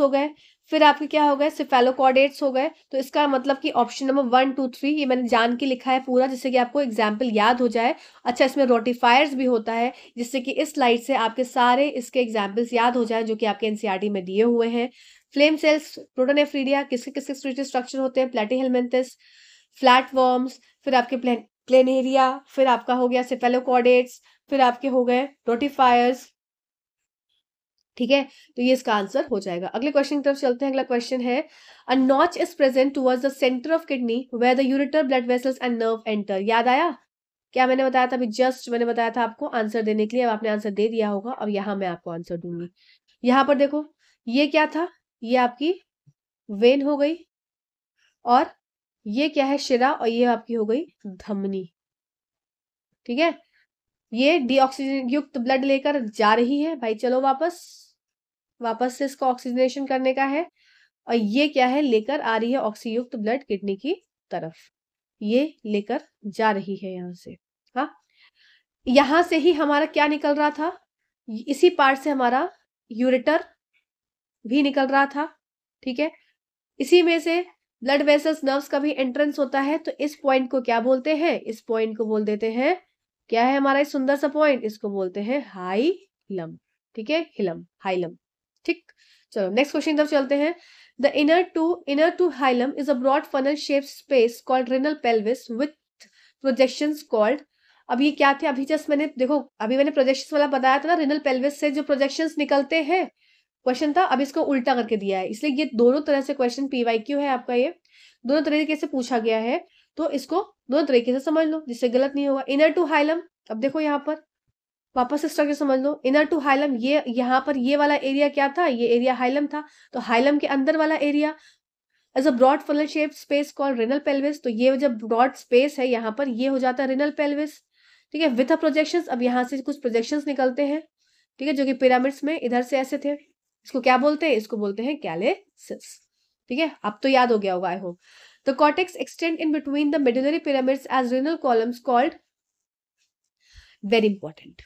हो गए, फिर आपके क्या हो गए? सिफेलोकॉर्डेट्स हो गए। तो इसका मतलब कि ऑप्शन नंबर 1 2 3 ये मैंने जान के लिखा है पूरा, जिससे कि आपको एग्जाम्पल याद हो जाए। अच्छा, इसमें रोटिफायर्स भी होता है, जिससे कि इस स्लाइड से आपके सारे इसके एग्जाम्पल्स याद हो जाए, जो कि आपके एनसीईआरटी में दिए हुए हैं। फ्लेम सेल्स, प्रोटोनेफ्रीडिया, किसके किसके स्ट्रक्चर होते हैं? प्लेटीहेलमिन्थस, फ्लैट वर्म्स, फिर आपके प्लेनेरिया, फिर आपका हो गया सिफेलोकॉर्डेट्स, फिर आपके हो गए रोटिफायर्स। ठीक है, तो ये इसका आंसर हो जाएगा। अगले क्वेश्चन की तरफ चलते हैं। अगला क्वेश्चन है, a notch is present towards the centre of kidney where the ureter blood vessels and nerve enter. याद आया क्या मैंने बताया था? अभी जस्ट मैंने बताया था आपको आंसर देने के लिए। अब आपने आंसर दे दिया होगा, अब यहाँ मैं आपको आंसर दूंगी। यहाँ पर देखो, ये क्या था? ये आपकी वेन हो गई, और ये क्या है? शिरा, और ये आपकी हो गई धमनी। ठीक है, ये डीऑक्सीजन युक्त ब्लड लेकर जा रही है भाई, चलो वापस से इसको ऑक्सीजनेशन करने का है। और ये क्या है? लेकर आ रही है ऑक्सीयुक्त ब्लड किडनी की तरफ, ये लेकर जा रही है यहां से। हाँ, यहां से ही हमारा क्या निकल रहा था? इसी पार्ट से हमारा यूरेटर भी निकल रहा था। ठीक है, इसी में से ब्लड वेसल्स नर्व्स का भी एंट्रेंस होता है। तो इस पॉइंट को क्या बोलते हैं? इस पॉइंट को बोल देते हैं, क्या है हमारा इस सुंदर सा पॉइंट? इसको बोलते हैं हाइलम। ठीक है, हिलम, हाइलम। ठीक, चलो नेक्स्ट क्वेश्चन तरफ चलते हैं। The inner to hilum is a broad funnel shape space called renal pelvis with projections called. अब ये क्या थे? अभी जस्ट मैंने देखो, अभी मैंने प्रोजेक्शंस वाला बताया था ना, रेनल पेल्विस से जो प्रोजेक्शंस निकलते हैं, क्वेश्चन था। अब इसको उल्टा करके दिया है, इसलिए ये दोनों तरह से क्वेश्चन पीवाईक्यू है आपका, ये दोनों तरीके से पूछा गया है, तो इसको दोनों तरीके से समझ लो, जिससे गलत नहीं होगा। इनर टू हाइलम, अब देखो यहाँ पर वापस से स्ट्रक्चर समझ लो। इनर टू हाइलम, ये यहाँ पर ये वाला एरिया क्या था? ये एरिया हाइलम था। तो हाइलम के अंदर वाला area as a broad funnel shape space called renal pelvis. तो ये जब ब्रॉड स्पेस है यहाँ पर, ये हो जाता है रेनल पेल्विस। ठीक है, विथ अ प्रोजेक्शंस, अब यहाँ से कुछ प्रोजेक्शंस निकलते हैं। ठीक है, जो कि पिरामिड्स में इधर से ऐसे थे। इसको क्या बोलते हैं? इसको बोलते हैं कैलेसिस। ठीक है, अब तो याद हो गया होगा I hope. The cortex extend in between the medullary pyramids as renal columns called, very important,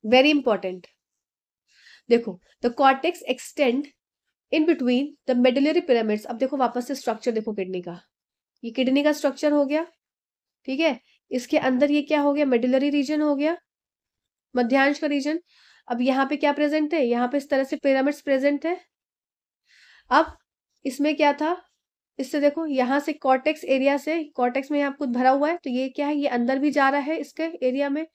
very important. देखो, the cortex extend in between the medullary pyramids. अब देखो वापस से स्ट्रक्चर देखो किडनी का, ये किडनी का स्ट्रक्चर हो गया। ठीक है, इसके अंदर ये क्या हो गया? मेडुलरी रीजन हो गया, मध्यांश का रीजन। अब यहाँ पे क्या प्रेजेंट है? यहाँ पे इस तरह से पिरामिड्स प्रेजेंट है। अब इसमें क्या था? इससे देखो, यहाँ से कॉर्टेक्स एरिया से, कॉर्टेक्स में यहाँ कुछ भरा हुआ है, तो ये क्या है? ये अंदर भी जा रहा है इसके एरिया में।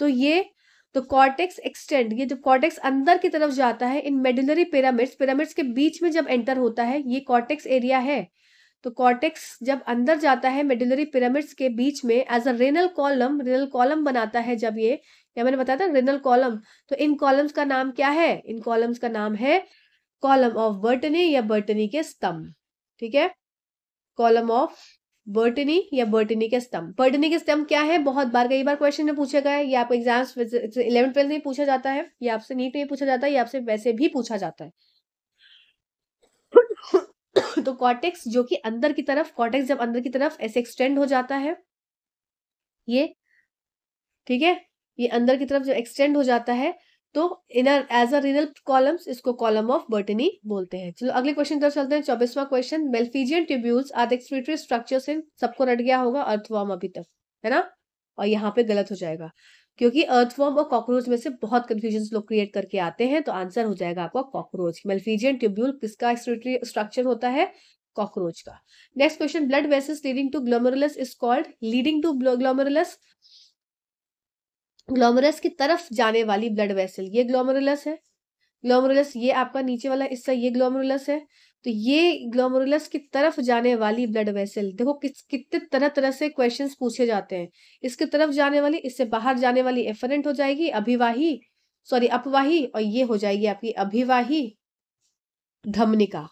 तो ये, तो कॉर्टेक्स एक्सटेंड, ये जब कॉर्टेक्स अंदर की तरफ जाता है इन मेडुलरी पिरामिड्स, पिरामिड्स के बीच में जब एंटर होता है, ये कॉर्टेक्स एरिया है। तो कॉर्टेक्स जब अंदर जाता है मेडुलरी पिरामिड्स के बीच में एज अ रेनल कॉलम बनाता है। जब ये, या मैंने बताया था रेनल कॉलम, तो इन कॉलम्स का नाम क्या है? इन कॉलम्स का नाम है कॉलम ऑफ बर्टनी या बर्टनी के स्तंभ। ठीक है, कॉलम ऑफ बर्टनी या बर्टनी के स्तंभ। बर्टनी के स्तंभ क्या है? बहुत बार, कई बार क्वेश्चन में पूछा गया है, ये आपको एग्जाम्स 11th 12th में पूछा जाता है, ये आपसे नीट में पूछा जाता है, ये आपसे वैसे भी पूछा जाता है। तो कॉर्टेक्स जो कि अंदर की तरफ, कॉर्टेक्स जब अंदर की तरफ ऐसे एक्सटेंड हो जाता है, ये, ठीक है, ये अंदर की तरफ जो एक्सटेंड हो जाता है, तो inner as a renal columns, इसको कॉलम ऑफ बर्टनी बोलते हैं। चलो अगले क्वेश्चन तरफ चलते हैं। 24वां question, Malpighian tubules are the excretory structures in, सबको रट गया होगा अर्थवर्म अभी तक, है ना? और यहाँ पे गलत हो जाएगा, क्योंकि अर्थवर्म और कॉकरोच में से बहुत कंफ्यूजन लोग क्रिएट करके आते हैं। तो आंसर हो जाएगा आपका कॉकरोच। मेल्फिजियन ट्यूब्यूल किसका एक्सक्रीटरी स्ट्रक्चर होता है? कॉकरोच का। Next question, blood vessels leading to glomerulus is called, leading to glomerulus, glomerulus की तरफ जाने वाली ब्लड वेसल, ये ग्लोमेरुलस है। ग्लोमेरुलस ये आपका नीचे वाला हिस्सा, ये ग्लोमेरुलस है। तो ये ग्लोमेरुलस की तरफ जाने वाली ब्लड वेसल, देखो कितने तरह तरह से क्वेश्चंस पूछे जाते हैं। इसके तरफ जाने वाली, इससे बाहर जाने वाली एफरेंट हो जाएगी, अभिवाही सॉरी अपवाही, और ये हो जाएगी आपकी अभिवाही धमनिका,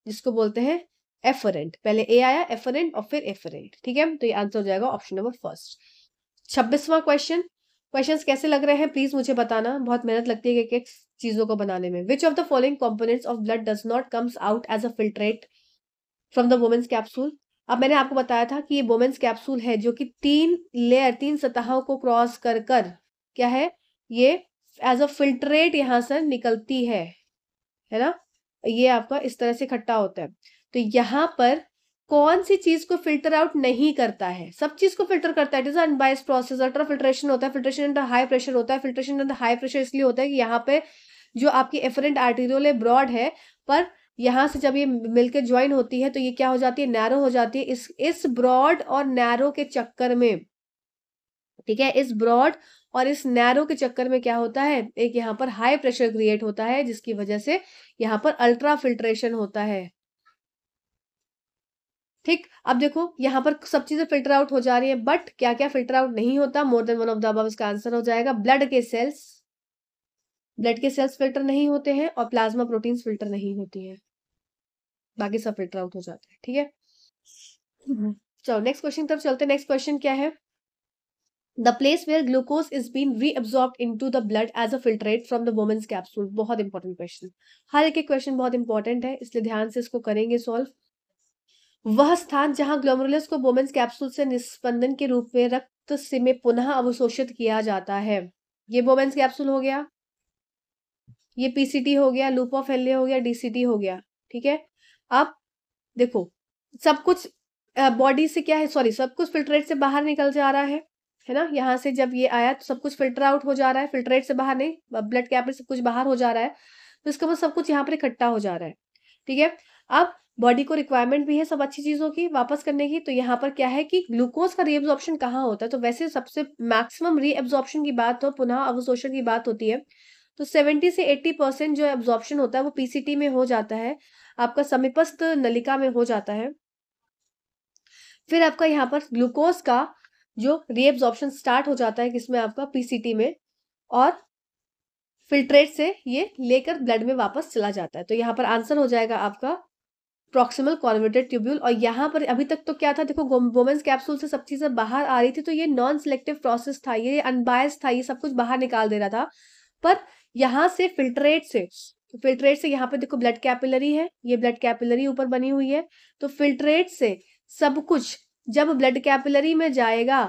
जिसको बोलते हैं एफरेंट। पहले ए आया एफरेंट और फिर एफरेंट, ठीक है। तो ये आंसर हो जाएगा ऑप्शन नंबर फर्स्ट। 26वां क्वेश्चन। क्वेश्चंस कैसे लग रहे हैं प्लीज मुझे बताना, बहुत मेहनत लगती है एक चीजों को बनाने में। Which of the following components of blood does not comes out as a filtrate from the Bowman's capsule. अब मैंने आपको बताया था कि ये वुमेन्स कैप्सूल है जो कि 3 सतहों को क्रॉस कर कर क्या है, ये एज अ फिल्ट्रेट यहां से निकलती है ना। ये आपका इस तरह से इकट्ठा होता है। तो यहाँ पर कौन सी चीज को फिल्टर आउट नहीं करता है? सब चीज को फिल्टर करता है। It is unbiased process. Ultra filtration होता है, फिल्ट्रेशन अंडर हाई प्रेशर होता है। फिल्ट्रेशन अंडर हाई प्रेशर इसलिए होता है कि यहाँ पे जो आपकी एफरेंट आर्टेरियोल है ब्रॉड है, पर यहाँ से जब ये मिलकर ज्वाइन होती है तो ये क्या हो जाती है, नैरो हो जाती है। इस ब्रॉड और नैरो के चक्कर में, ठीक है, इस ब्रॉड और इस नैरो के चक्कर में क्या होता है, एक यहाँ पर हाई प्रेशर क्रिएट होता है, जिसकी वजह से यहाँ पर अल्ट्रा फिल्ट्रेशन होता है। ठीक, अब देखो यहाँ पर सब चीजें फिल्टर आउट हो जा रही है, बट क्या क्या फिल्टर आउट नहीं होता? मोर than one of the above इसका आंसर हो जाएगा। ब्लड के सेल्स फिल्टर नहीं होते हैं और प्लाज्मा प्रोटीन्स फिल्टर नहीं होती हैं, बाकी सब फिल्टर आउट हो जाते हैं, ठीक है। चलो नेक्स्ट क्वेश्चन तरफ चलते हैं। नेक्स्ट क्वेश्चन क्या है? The place where glucose is been reabsorbed into the blood as a filtrate from the Bowman's capsule. बहुत इंपॉर्टेंट क्वेश्चन, हर एक क्वेश्चन बहुत इंपॉर्टेंट है, इसलिए ध्यान से इसको करेंगे सॉल्व। वह स्थान जहां ग्लोमेरुलस को वुमेन्स कैप्सूल से निस्पंदन के रूप में रक्त से में पुनः अवशोषित किया जाता है। ये वुमेन्स कैप्सूल हो गया, ये पीसीटी हो गया, लूप ऑफ हेनले हो गया, डीसीटी हो गया, ठीक है। अब देखो सब कुछ बॉडी से क्या है, सॉरी सब कुछ फिल्ट्रेट से बाहर निकल जा रहा है ना। यहाँ से जब ये आया तो सब कुछ फिल्टर आउट हो जा रहा है, फिल्ट्रेट से बाहर नहीं, ब्लड कैप में सब कुछ बाहर हो जा रहा है, तो इसके बाद सब कुछ यहाँ पर इकट्ठा हो जा रहा है, ठीक है। अब बॉडी को रिक्वायरमेंट भी है सब अच्छी चीजों की वापस करने की, तो यहाँ पर क्या है कि ग्लूकोज का रीअब्जॉर्प्शन कहाँ होता है? तो वैसे सबसे मैक्सिमम रीअब्जॉर्प्शन की बात हो, पुनः अवशोषण की बात होती है, तो 70 से 80% जो एब्जॉर्प्शन होता है वो पीसीटी में हो जाता है, आपका समीपस्थ नलिका में हो जाता है। फिर आपका यहाँ पर ग्लूकोज का जो रीएब्जॉर्प्शन स्टार्ट हो जाता है किसमें, आपका पीसीटी में, और फिल्ट्रेट से ये लेकर ब्लड में वापस चला जाता है। तो यहाँ पर आंसर हो जाएगा आपका प्रॉक्सिमल कॉन्वर्टेड ट्यूब्यूल। और यहाँ पर अभी तक तो क्या था, देखो वुमेन्स कैप्सूल से सब चीजें बाहर आ रही थी, तो ये नॉन सिलेक्टिव प्रोसेस था, ये अनबायस्ड था, ये सब कुछ बाहर निकाल दे रहा था। पर यहाँ से फिल्ट्रेट से यहाँ पे देखो ब्लड कैपिलरी है, ये ब्लड कैपिलरी ऊपर बनी हुई है, तो फिल्ट्रेट से सब कुछ जब ब्लड कैपिलरी में जाएगा,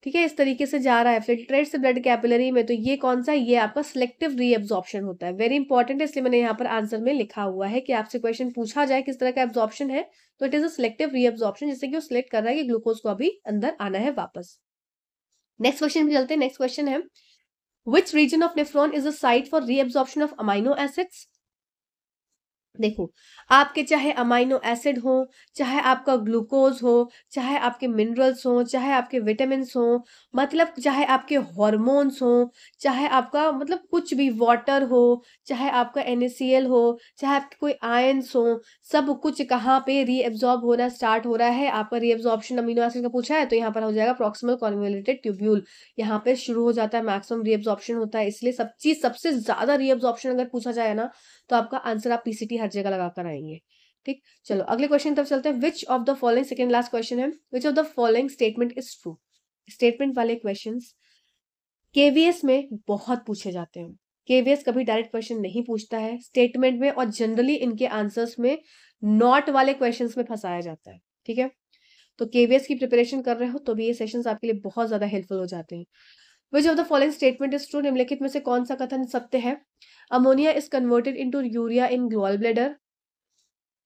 ठीक है, इस तरीके से जा रहा है फिल्ट्रेट से ब्लड कैपिलरी में, तो ये कौन सा, ये आपका सिलेक्टिव रीअब्जॉर्प्शन होता है। वेरी इंपॉर्टेंट है, इसलिए मैंने यहाँ पर आंसर में लिखा हुआ है कि आपसे क्वेश्चन पूछा जाए किस तरह का एब्जॉर्प्शन है, तो it is a selective reabsorption, जिससे कि वो सिलेक्ट कर रहा है कि ग्लूकोज को अभी अंदर आना है वापस। नेक्स्ट क्वेश्चन पे चलते हैं। नेक्स्ट क्वेश्चन है Which region of nephron is the site for reabsorption of amino acids? देखो आपके चाहे अमाइनो एसिड हो, चाहे आपका ग्लूकोज हो, चाहे आपके मिनरल्स हो, चाहे आपके विटामिन्स हो, मतलब चाहे आपके हॉर्मोन्स हो, चाहे आपका मतलब कुछ भी वाटर हो, चाहे आपका NaCl हो, चाहे आपके कोई आयंस हो, सब कुछ कहाँ पे रीएब्जॉर्ब होना स्टार्ट हो रहा है? आपका रीएब्जॉर्प्शन अमीनो एसिड का पूछा है तो यहाँ पर हो जाएगा प्रॉक्सिमल कॉन्वोल्यूटेड ट्यूब्यूल, यहाँ पे शुरू हो जाता है, मैक्सिमम रीएब्जॉर्प्शन होता है। इसलिए सब चीज सबसे ज्यादा रीएब्जॉर्प्शन अगर पूछा जाए ना, तो आपका आंसर आप पीसीटी हर जगह लगाकर आएंगे। ठीक, चलो अगले क्वेश्चन तरफ चलते हैं। Which of the following, second last question है, which of the following statement is true? Statement वाले क्वेश्चंस केवीएस में बहुत पूछे जाते हैं। केवीएस कभी डायरेक्ट क्वेश्चन नहीं पूछता है स्टेटमेंट में, और जनरली इनके आंसर्स में नॉट वाले क्वेश्चंस में फंसाया जाता है, ठीक है। तो केवीएस की प्रिपरेशन कर रहे हो तो भी ये सेशंस आपके लिए बहुत ज्यादा हेल्पफुल हो जाते हैं। Which of the following statement is true? निम्नलिखित में से कौन सा कथन सत्य है? Ammonia is converted into urea in gall bladder.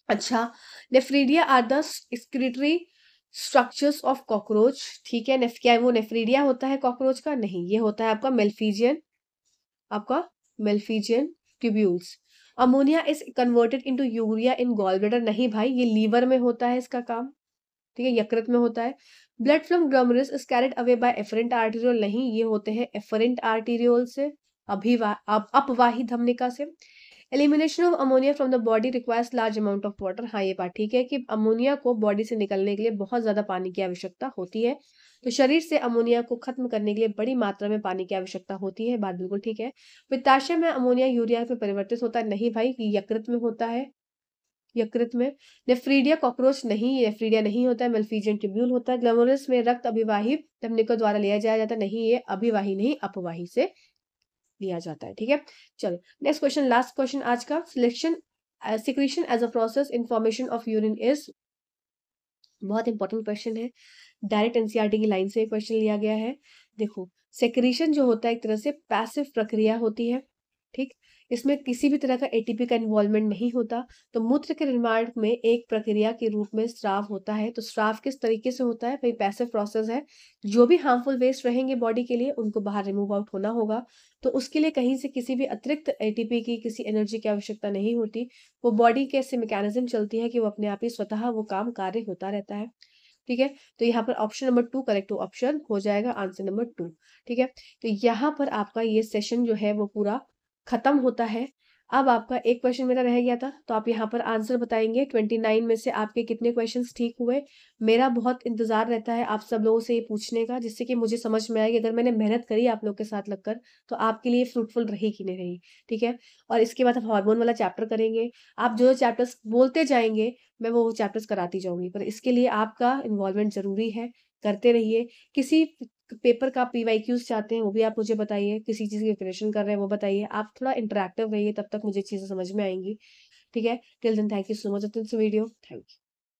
अच्छा, nephridia are the excretory structures of cockroach, ठीक है। क्या वो नेफ्रीडिया होता है कॉकरोच का? नहीं, ये होता है आपका Malpighian tubules. Ammonia is converted into urea in gall bladder, नहीं भाई, ये लीवर में होता है इसका काम, ठीक है, यकृत में होता है। Blood from glomerulus is carried away by efferent arteriole, नहीं, ये होते हैं एफरेंट आर्टेरियोल से, अपवाही धमनिका से। Elimination of ammonia from the body requires large amount of water. हाँ, ये बात ठीक है कि अमोनिया को बॉडी से निकलने के लिए बहुत ज़्यादा पानी की आवश्यकता होती है। तो शरीर से अमोनिया को खत्म करने के लिए बड़ी मात्रा में पानी की आवश्यकता होती है, बात बिल्कुल ठीक है। पित्ताशय में अमोनिया यूरिया में परिवर्तित होता है, नहीं भाई, यकृत में होता है, यकृत में। नेफ्रीडिया कॉकरोच नहीं, नेफ्रीडिया नहीं होता है, मेल्फिजियन ट्यूब्यूल होता है। ग्लोमेरुलस में रक्त अभिवाही धमनियों द्वारा लिया जाया जाता है, नहीं, ये अभिवाही नहीं अपवाही से लिया जाता है, ठीक है। चलो नेक्स्ट क्वेश्चन, लास्ट क्वेश्चन आज का। Selection secretion as a process in formation of urine is, बहुत इंपॉर्टेंट क्वेश्चन है, डायरेक्ट एनसीईआरटी की लाइन से क्वेश्चन लिया गया है। देखो, सेक्रीशन जो होता है एक तरह से पैसिव प्रक्रिया होती है, ठीक। इसमें किसी भी तरह का एटीपी का इन्वॉल्वमेंट नहीं होता। तो मूत्र के निर्माण में एक प्रक्रिया के रूप में स्राव होता है। तो स्राव किस तरीके से होता है भाई, पैसिव प्रोसेस है। जो भी हार्मफुल वेस्ट रहेंगे बॉडी के लिए उनको बाहर रिमूव आउट होना होगा। तो उसके लिए कहीं से किसी भी अतिरिक्त एटीपी की, किसी एनर्जी की आवश्यकता नहीं होती। वो बॉडी के ऐसे मैकेनिज्म चलती है कि वो अपने आप ही स्वतः वो काम कार्य होता रहता है, ठीक है। तो यहाँ पर ऑप्शन नंबर 2 करेक्ट ऑप्शन हो जाएगा, आंसर नंबर 2, ठीक है। तो यहाँ पर आपका ये सेशन जो है वो पूरा खत्म होता है। अब आपका एक क्वेश्चन मेरा रह गया था, तो आप यहाँ पर आंसर बताएंगे 29 में से आपके कितने क्वेश्चंस ठीक हुए। मेरा बहुत इंतजार रहता है आप सब लोगों से ये पूछने का, जिससे कि मुझे समझ में आए कि अगर मैंने मेहनत करी आप लोग के साथ लगकर तो आपके लिए फ्रूटफुल रही कि नहीं रही, ठीक है। और इसके बाद हम हार्मोन वाला चैप्टर करेंगे। आप जो चैप्टर्स बोलते जाएंगे मैं वो चैप्टर्स कराती जाऊंगी, पर इसके लिए आपका इन्वॉल्वमेंट जरूरी है, करते रहिए। किसी पेपर का पीवाईक्यूज चाहते हैं वो भी आप मुझे बताइए, किसी चीज़ की प्रिपरेशन कर रहे हैं वो बताइए। आप थोड़ा इंटरैक्टिव रहिए, तब तक मुझे चीज़ें समझ में आएंगी, ठीक है। Till then thank you so much, video, thank you.